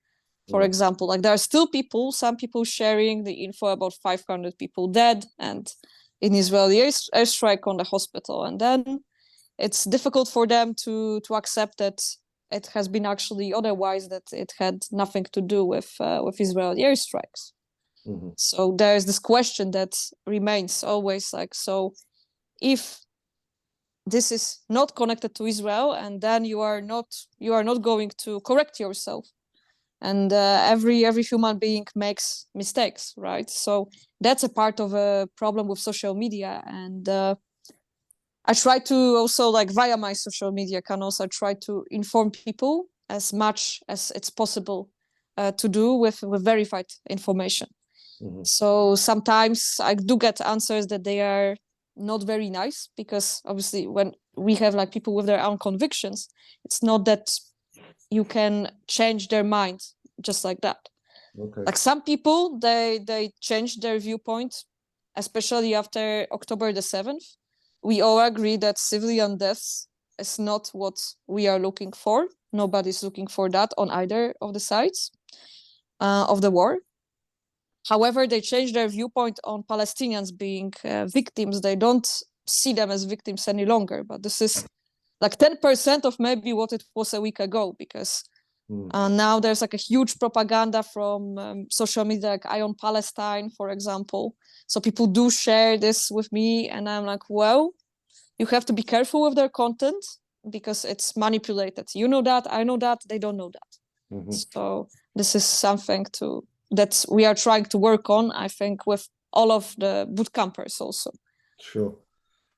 for example. Like there are still people, some people sharing the info about 500 people dead and in Israeli airstrike on the hospital, and then it's difficult for them to accept that it has been actually otherwise, that it had nothing to do with Israeli airstrikes. So there's this question that remains always, like, so if this is not connected to Israel, and then you are not going to correct yourself, and every human being makes mistakes, right? So that's a part of a problem with social media, and I try to also, like, via my social media channels, I try to inform people as much as it's possible to do with verified information. So sometimes I do get answers that they are not very nice, because obviously when we have like people with their own convictions, it's not that you can change their mind just like that. Like some people, they changed their viewpoint, especially after October the 7th. We all agree that civilian deaths is not what we are looking for. Nobody's looking for that on either of the sides of the war. However, they changed their viewpoint on Palestinians being victims. They don't see them as victims any longer, but this is like 10% of maybe what it was a week ago, because now there's like a huge propaganda from social media, like I own Palestine, for example. So people do share this with me, and I'm like, well, you have to be careful with their content because it's manipulated. You know that, I know that, they don't know that. So this is something that we are trying to work on, I think, with all of the boot campers also. Sure.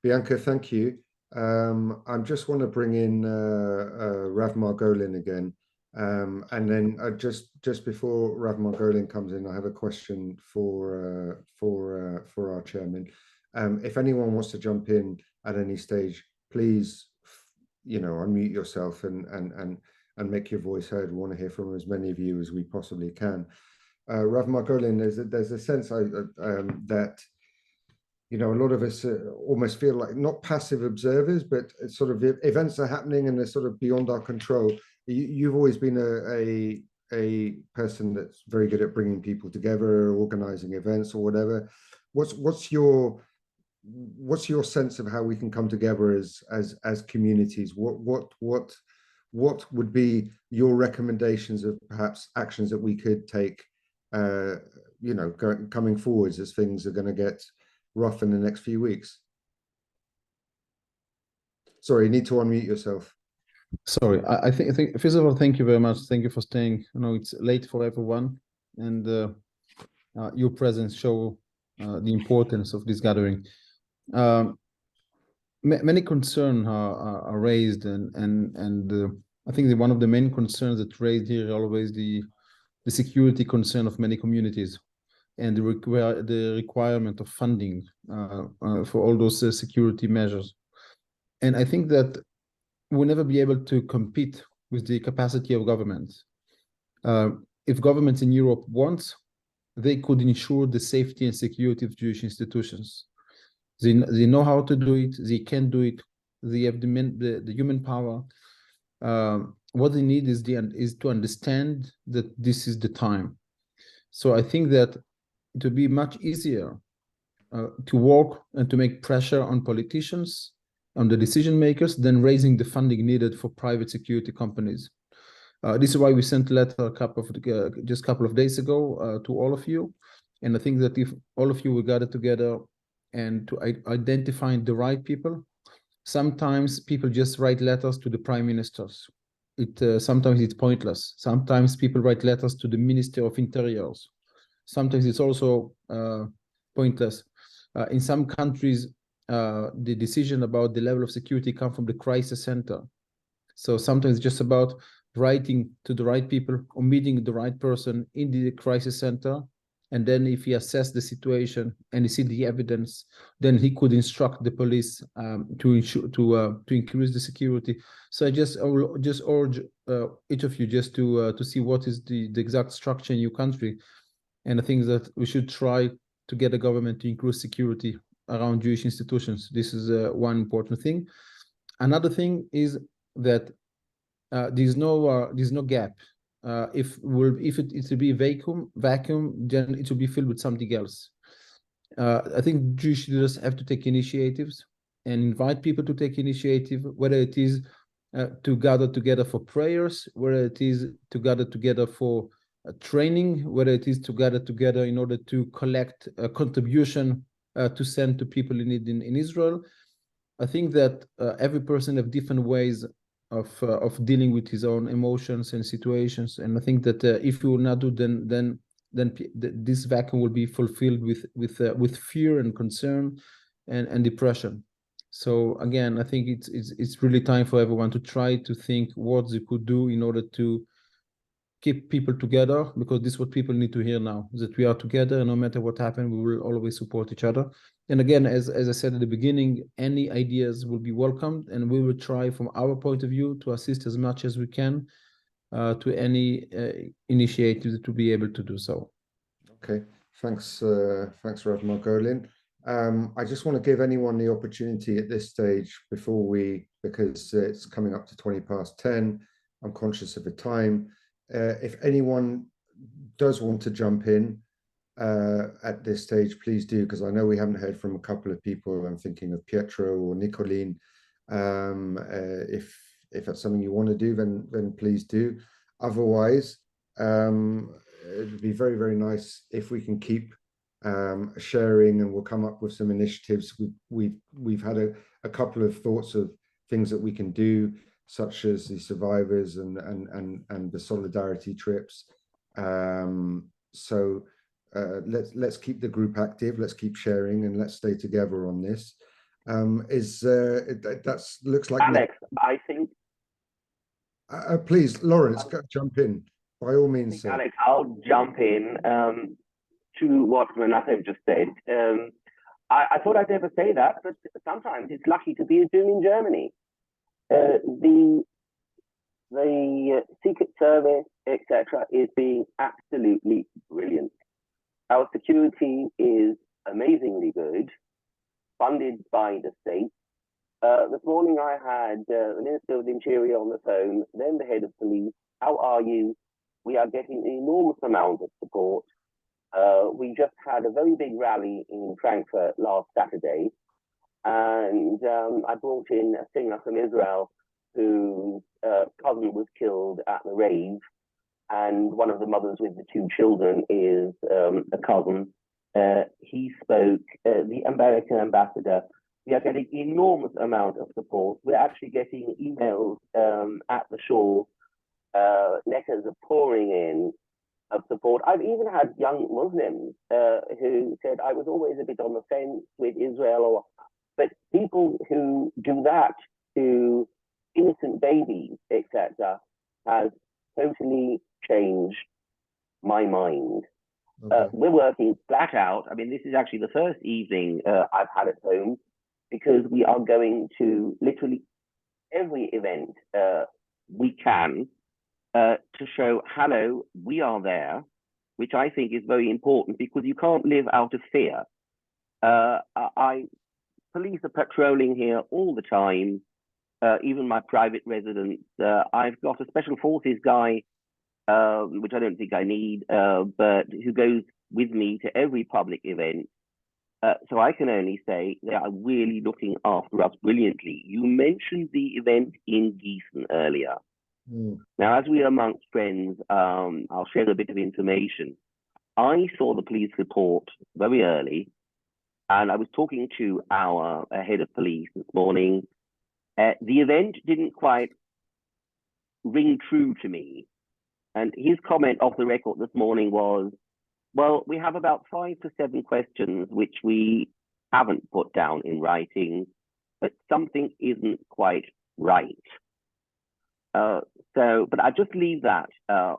Bianca, thank you. I just want to bring in Rav Margolin again. And then just before Rav Margolin comes in, I have a question for our chairman. If anyone wants to jump in at any stage, please, unmute yourself and make your voice heard. We want to hear from as many of you as we possibly can. Rav Margolin, there's a sense that a lot of us almost feel like not passive observers, but sort of events are happening and they're sort of beyond our control. You've always been a person that's very good at bringing people together, organizing events or whatever. What's your sense of how we can come together as communities? What would be your recommendations of perhaps actions that we could take, coming forwards as things are going to get rough in the next few weeks? Sorry, you need to unmute yourself. Sorry, I think first of all, thank you very much. Thank you for staying. I know it's late for everyone, and your presence show the importance of this gathering. Many concerns are raised, and I think one of the main concerns that raised here always the security concern of many communities, and the requirement of funding for all those security measures. And I think that we'll never be able to compete with the capacity of governments. If governments in Europe want, they could ensure the safety and security of Jewish institutions. They know how to do it. They can do it. They have the human power. What they need is to understand that this is the time. So I think that it would be much easier to work and to make pressure on politicians, on the decision makers, than raising the funding needed for private security companies. This is why we sent a letter just a couple of days ago to all of you. And I think that if all of you will gather together and to identify the right people, sometimes people just write letters to the prime ministers. Sometimes it's pointless. Sometimes people write letters to the Minister of Interiors. Sometimes it's also pointless. In some countries, the decision about the level of security come from the crisis center. So sometimes it's just about writing to the right people or meeting the right person in the crisis center. And then if he assessed the situation and he see the evidence, then he could instruct the police to increase the security. So I will just urge each of you just to see what is the exact structure in your country. And I think that we should try to get the government to increase security around Jewish institutions. This is one important thing. Another thing is that there's no gap. If it will be vacuum, then it will be filled with something else. I think Jewish leaders have to take initiatives and invite people to take initiative, whether it is to gather together for prayers, whether it is to gather together for training, whether it is to gather together in order to collect a contribution to send to people in need in Israel. I think that every person have different ways of dealing with his own emotions and situations, and I think that if we will not do, then this vacuum will be fulfilled with fear and concern and depression. So again, I think it's really time for everyone to try to think what they could do in order to keep people together, because this is what people need to hear now, that we are together, and no matter what happens, we will always support each other. And again, as I said at the beginning, any ideas will be welcomed, and we will try from our point of view to assist as much as we can to any initiatives to be able to do so. Okay, thanks, Rav Margolin. I just want to give anyone the opportunity at this stage because it's coming up to 10:20. I'm conscious of the time. If anyone does want to jump in at this stage, please do, because I know we haven't heard from a couple of people. I'm thinking of Pietro or Nicolene. If that's something you want to do, then please do. Otherwise, it'd be very, very nice if we can keep sharing, and we'll come up with some initiatives. We've had a couple of thoughts of things that we can do, such as the survivors and the solidarity trips. So let's keep the group active, let's keep sharing, and let's stay together on this. That looks like Alex, I think please, Lawrence, jump in by all means, sir. Alex, I'll jump in to what Menachem just said. I thought I'd never say that, but sometimes it's lucky to be a Jew in Germany. The Secret Service, etc., is being absolutely brilliant. Our security is amazingly good, funded by the state. This morning I had the Minister of the Interior on the phone, then the head of police. How are you? We are getting an enormous amount of support. We just had a very big rally in Frankfurt last Saturday, and I brought in a singer from Israel whose cousin was killed at the rave, and one of the mothers with the two children is a cousin. He spoke, the American ambassador. We are getting enormous amount of support. We're actually getting emails at the shore. Letters are pouring in of support. I've even had young Muslims who said, I was always a bit on the fence with Israel, but people who do that to innocent babies, etc., has totally changed my mind. Okay. We're working flat out. I mean, this is actually the first evening I've had at home, because we are going to literally every event we can to show, hello, we are there, which I think is very important, because you can't live out of fear. Police are patrolling here all the time, even my private residence. I've got a special forces guy, which I don't think I need, but who goes with me to every public event. So I can only say they are really looking after us brilliantly. You mentioned the event in Gießen earlier. Now, as we are amongst friends, I'll share a bit of information. I saw the police report very early, and I was talking to our head of police this morning. The event didn't quite ring true to me. And his comment off the record this morning was, well, we have about 5 to 7 questions which we haven't put down in writing, but something isn't quite right. But I just leave that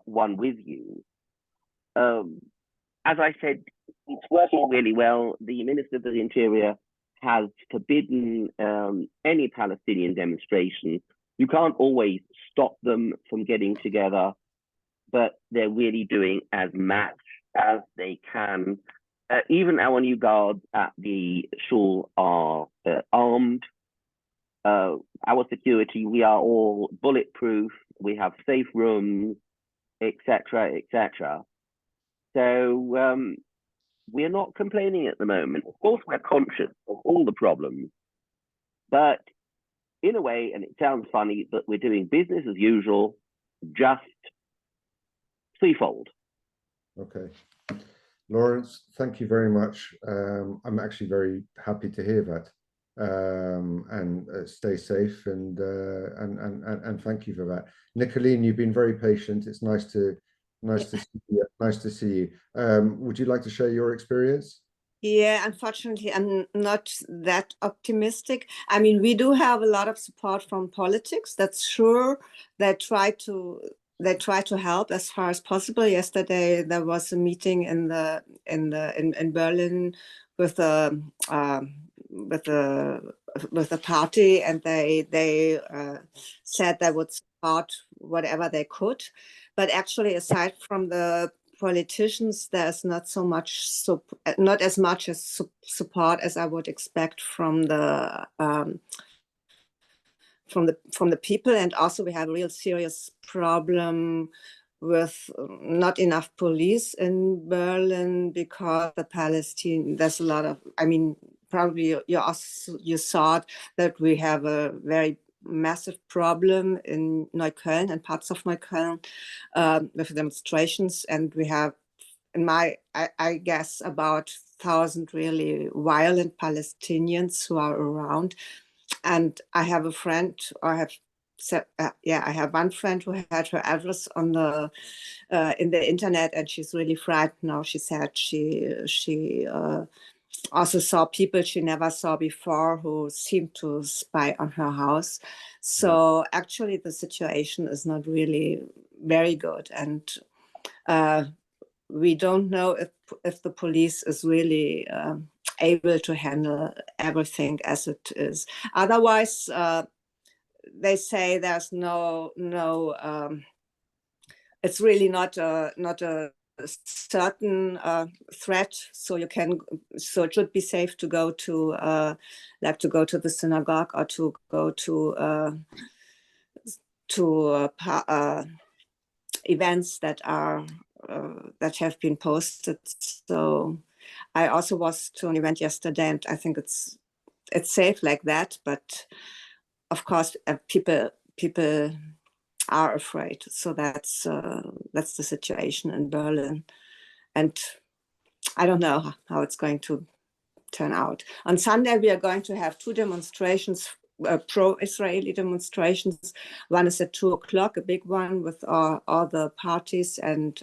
one with you. As I said, it's working really well. The Minister of the Interior has forbidden any Palestinian demonstration. You can't always stop them from getting together, but they're really doing as much as they can. Even our new guards at the shul are armed. Our security, we are all bulletproof. We have safe rooms, etc., etc. So we're not complaining at the moment. Of course, we're conscious of all the problems, but in a way, and it sounds funny, but we're doing business as usual, just threefold. Okay. Lawrence, thank you very much. I'm actually very happy to hear that. And stay safe and thank you for that. Nicolene, you've been very patient. It's nice to see you. Would you like to share your experience? Yeah, unfortunately, I'm not that optimistic. I mean, we do have a lot of support from politics. That's sure. They try to help as far as possible. Yesterday, there was a meeting in Berlin with the party, and they said they would support whatever they could. But actually, aside from the politicians, there's not so much, not as much as support as I would expect from the people. And also, we have a real serious problem with not enough police in Berlin because there's a lot of, I mean, probably you saw that we have a very massive problem in Neukölln and parts of Neukölln with demonstrations, and we have, I guess, about 1,000 really violent Palestinians who are around. And I have a friend, I have one friend who had her address on the in the internet, and she's really frightened now. She said she also saw people she never saw before who seemed to spy on her house. So actually, the situation is not really very good, and we don't know if the police is really able to handle everything as it is. Otherwise, they say there's no it's really not a certain threat, so it should be safe to go to the synagogue or to go to events that have been posted. So I also was to an event yesterday, and I think it's safe like that. But of course, people are afraid. So that's the situation in Berlin, and I don't know how it's going to turn out. On Sunday, we are going to have two demonstrations, pro-Israeli demonstrations. One is at 2:00, a big one with all the parties and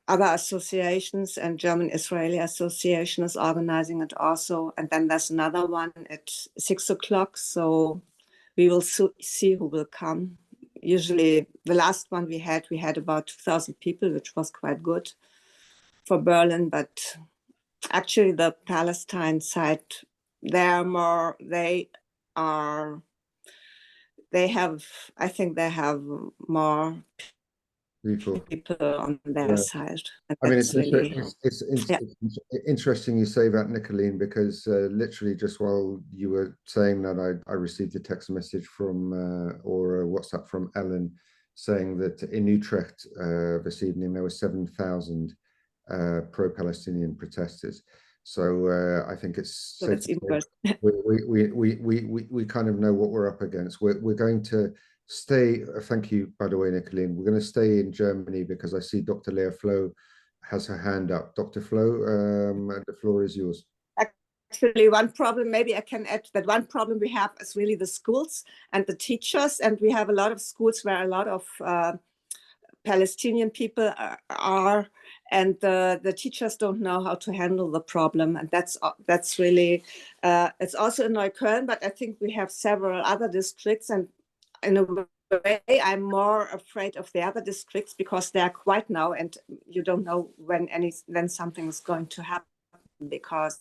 other associations, and German Israeli Association is organizing it also. And then there's another one at 6:00. So we will see who will come. Usually the last one we had about 2,000 people, which was quite good for Berlin. But actually the Palestine side, I think they have more people on their side. I mean, it's interesting you say that, Nicolene, because literally just while you were saying that, I received a text message from or a WhatsApp from Ellen saying that in Utrecht this evening there were 7,000 pro-Palestinian protesters. So I think it's so that's interesting. We kind of know what we're up against. We're going to stay. Thank you, by the way, Nicolene. We're going to stay in Germany because I see Dr. Leah Flo has her hand up. Dr. Flo, the floor is yours. Actually, one problem, maybe I can add that one problem we have is really the schools and the teachers. And we have a lot of schools where a lot of Palestinian people are, and the teachers don't know how to handle the problem. And that's really, it's also in Neukölln, but I think we have several other districts, and in a way, I'm more afraid of the other districts because they are quiet now, and you don't know when something is going to happen. Because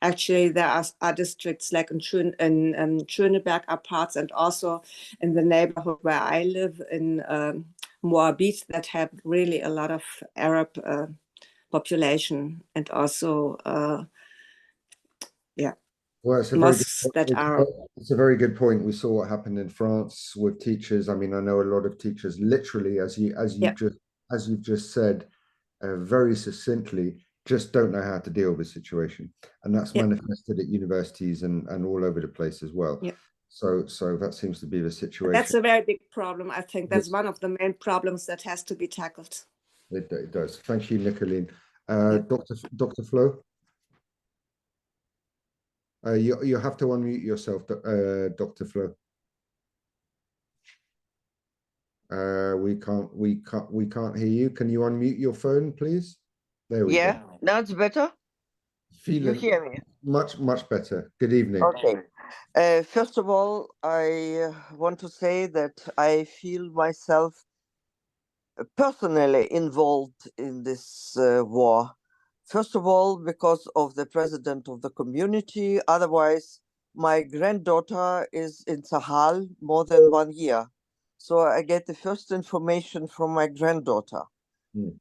actually there are districts like in Schöneberg are parts, and also in the neighborhood where I live in Moabit, that have really a lot of Arab population, and also Well, it's a mosques that are. It's a very good point. We saw what happened in France with teachers. I mean, I know a lot of teachers literally, as you've just said, very succinctly, just don't know how to deal with the situation, and that's manifested at universities and all over the place as well. So that seems to be the situation. That's a very big problem. I think that's one of the main problems that has to be tackled. It does. Thank you, Nicoline. Dr. Flo, you have to unmute yourself, Dr. Flo. We can't hear you. Can you unmute your phone, please? There we go. Now it's better. You hear me? Much better. Good evening. Okay. First of all, I want to say that I feel myself personally involved in this war. First of all, because of the president of the community. Otherwise, my granddaughter is in Sahel more than 1 year. So I get the first information from my granddaughter.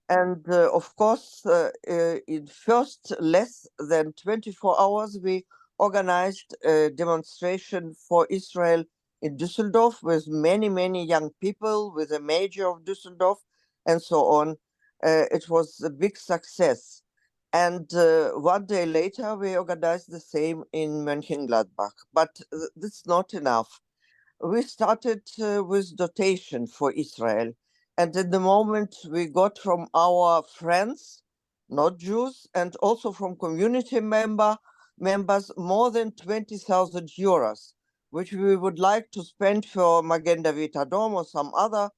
And of course, in first less than 24 hours, we organized a demonstration for Israel in Düsseldorf with many, many young people, with the mayor of Düsseldorf and so on. It was a big success. And 1 day later, we organized the same in Mönchengladbach. But that's not enough. We started with dotation for Israel. And at the moment we got from our friends, not Jews, and also from community members, more than 20,000 euros, which we would like to spend for Magen David Adom or some other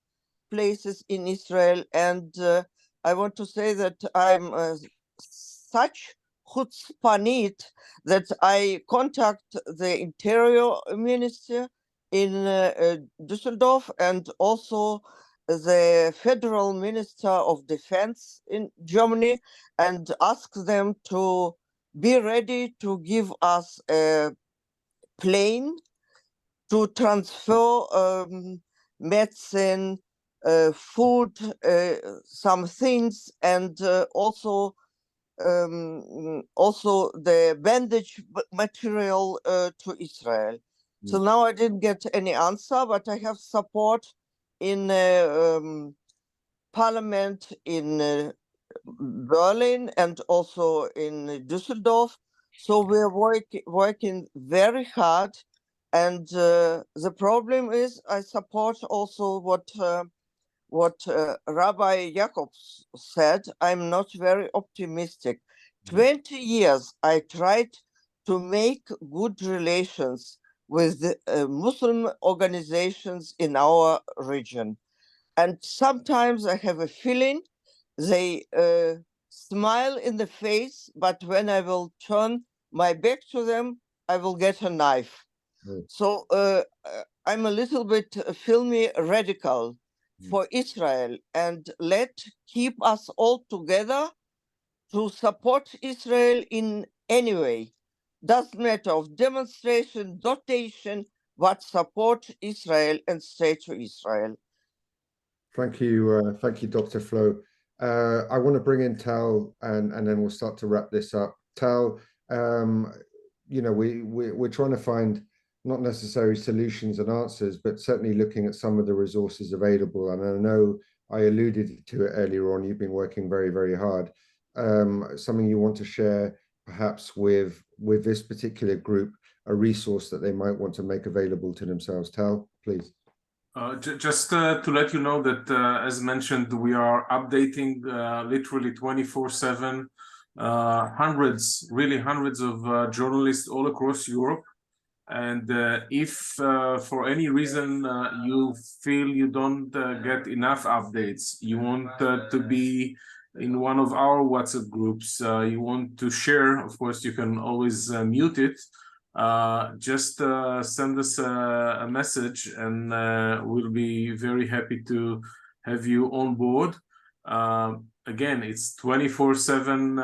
places in Israel. And I want to say that I'm such chutzpanit that I contact the Interior Minister in Düsseldorf and also the Federal Minister of Defense in Germany and ask them to be ready to give us a plane to transfer medicine, food, some things, and also the bandage material to Israel. So now I didn't get any answer, but I have support in parliament in Berlin and also in Düsseldorf. So we're working very hard. And the problem is I support also what Rabbi Jacobs said. I'm not very optimistic. 20 years I tried to make good relations with the Muslim organizations in our region. And sometimes I have a feeling they smile in the face, but when I will turn my back to them, I will get a knife. So I'm a little bit filmy radical for Israel, and keep us all together to support Israel in any way. Doesn't matter of demonstration, dotation, but support Israel and stay to Israel. Thank you, Dr. Flo. I want to bring in Tal, and then we'll start to wrap this up. Tal, we're trying to find not necessary solutions and answers, but certainly looking at some of the resources available. And I know I alluded to it earlier on. You've been working very, very hard. Something you want to share, perhaps with this particular group, a resource that they might want to make available to themselves. Tal, please. Just to let you know that, as mentioned, we are updating literally 24/7, hundreds of journalists all across Europe. And if for any reason you feel you don't get enough updates, you want to be in one of our WhatsApp groups, you want to share, of course, you can always mute it, just send us a message, and we'll be very happy to have you on board. Again, it's 24/7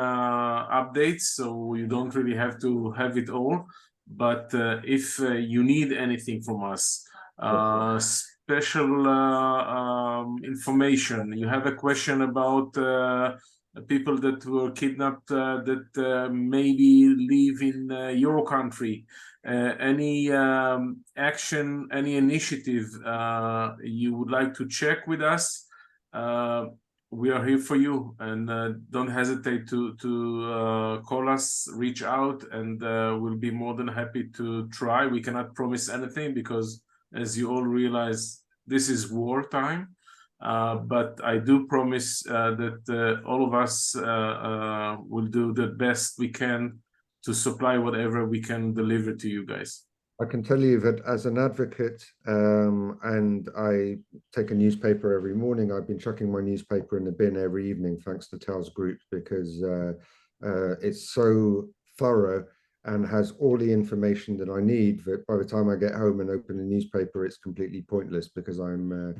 updates, so you don't really have to have it all. But if you need anything from us, special information, you have a question about people that were kidnapped that maybe live in your country, any action, any initiative you would like to check with us, we are here for you, and don't hesitate to call us, reach out, and we'll be more than happy to try. We cannot promise anything because, as you all realize, this is wartime. But I do promise that all of us will do the best we can to supply whatever we can deliver to you guys. I can tell you that as an advocate, and I take a newspaper every morning, I've been chucking my newspaper in the bin every evening, thanks to Tal's group, because it's so thorough and has all the information that I need, that by the time I get home and open the newspaper, it's completely pointless because I'm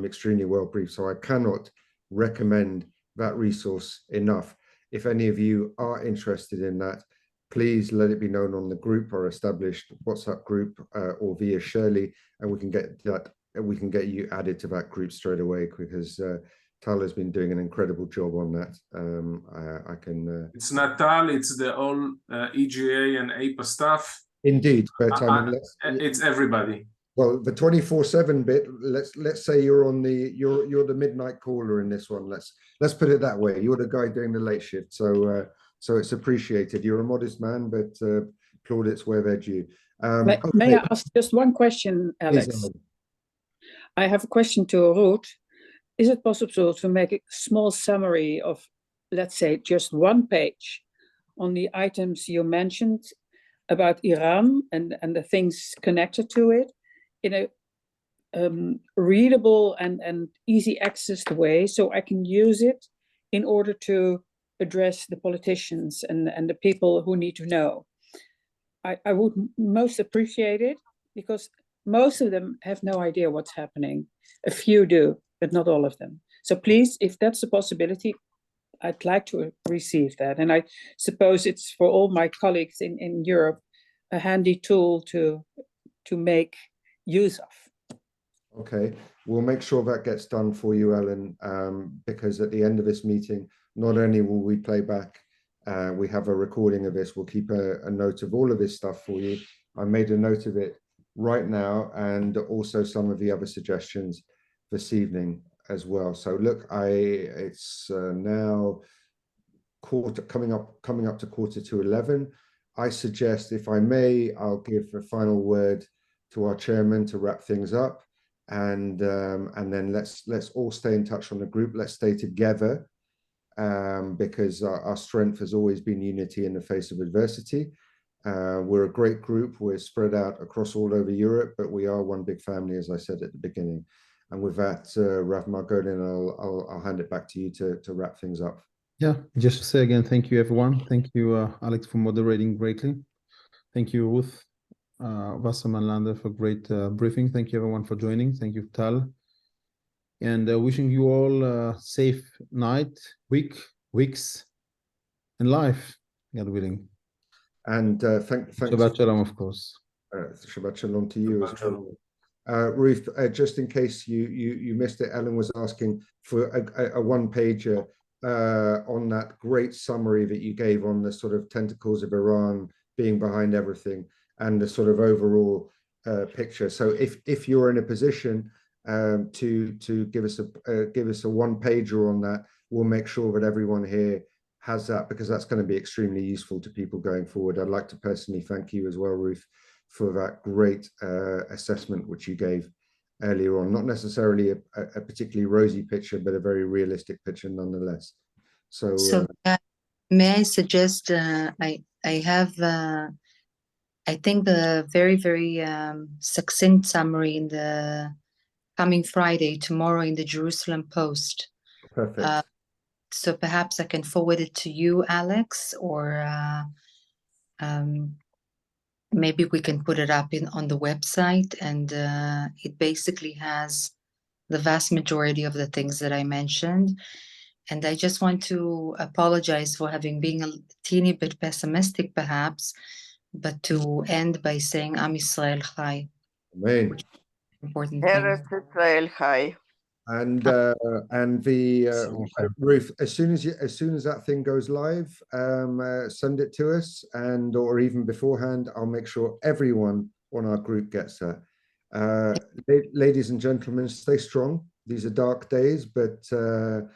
extremely well briefed. So I cannot recommend that resource enough. If any of you are interested in that, please let it be known on the group or established WhatsApp group or via Shirley, and we can get that. We can get you added to that group straight away, because Tal has been doing an incredible job on that. I can. It's not Tal; it's the whole EGA and APA staff. Indeed, but I mean, it's everybody. Well, the 24/7 bit. Let's say you're on the you're the midnight caller in this one. Let's put it that way. You're the guy doing the late shift, so. So it's appreciated. You're a modest man, but plaudits where they're due. May I ask just one question, Alex? Please, I have a question to Ruth. Is it possible to make a small summary of, let's say, just one page on the items you mentioned about Iran and the things connected to it in a readable and easy access way, so I can use it in order to address the politicians and the people who need to know? I would most appreciate it, because most of them have no idea what's happening. A few do, but not all of them. So please, if that's a possibility, I'd like to receive that. And I suppose it's for all my colleagues in Europe, a handy tool to make use of. Okay, we'll make sure that gets done for you, Ellen, because at the end of this meeting, not only will we play back, we have a recording of this, we'll keep a note of all of this stuff for you. I made a note of it right now, and also some of the other suggestions this evening as well. So look, it's now coming up to 11:15. I suggest, if I may, I'll give a final word to our chairman to wrap things up, and then let's all stay in touch on the group. Let's stay together, because our strength has always been unity in the face of adversity. We're a great group. We're spread out across all over Europe, but we are one big family, as I said at the beginning. And with that, Rav Margolin, I'll hand it back to you to wrap things up. Yeah, just to say again, thank you, everyone. Thank you, Alex, for moderating greatly. Thank you, Ruth, Wasserman Lander, for great briefing. Thank you, everyone, for joining. Thank you, Tal. And wishing you all a safe night, weeks, and life, God willing. And thanks. Shabbat Shalom, of course. Shabbat Shalom to you as well. Ruth, just in case you missed it, Ellen was asking for a one-pager on that great summary that you gave on the sort of tentacles of Iran being behind everything and the sort of overall picture. So if you're in a position to give us a one-pager on that, we'll make sure that everyone here has that, because that's going to be extremely useful to people going forward. I'd like to personally thank you as well, Ruth, for that great assessment which you gave earlier on. Not necessarily a particularly rosy picture, but a very realistic picture nonetheless. So may I suggest, I have I think the very, very succinct summary in the coming Friday, tomorrow, in the Jerusalem Post. Perfect. So perhaps I can forward it to you, Alex, or maybe we can put it up on the website, and it basically has the vast majority of the things that I mentioned. And I just want to apologize for having been a teeny bit pessimistic, perhaps, but to end by saying Am Yisrael Chai. Amen. Important thing. Eretz Israel Chai. And Ruth, as soon as that thing goes live, send it to us, and or even beforehand, I'll make sure everyone on our group gets that. Ladies and gentlemen, stay strong. These are dark days, but the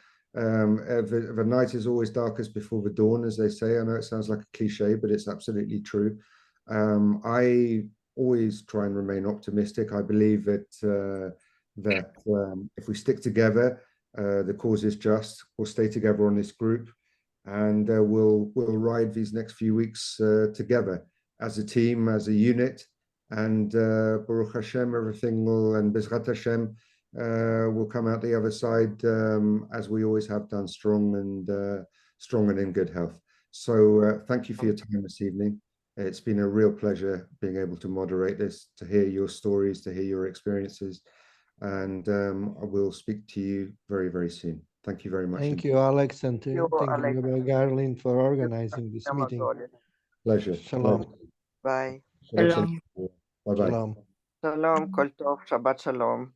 night is always darkest before the dawn, as they say. I know it sounds like a cliche, but it's absolutely true. I always try and remain optimistic. I believe that if we stick together, the cause is just. We'll stay together on this group, and we'll ride these next few weeks together as a team, as a unit. And Baruch Hashem, everything will, and Bezrat Hashem, will come out the other side as we always have done, strong and in good health. So thank you for your time this evening. It's been a real pleasure being able to moderate this, to hear your stories, to hear your experiences. And I will speak to you very, very soon. Thank you very much. Thank you, Alex, and thank you, Rabbi Garland, for organizing this meeting. Pleasure. Shalom. Bye. Shalom. Bye-bye. Shalom. Shalom, kol tov, Shabbat shalom.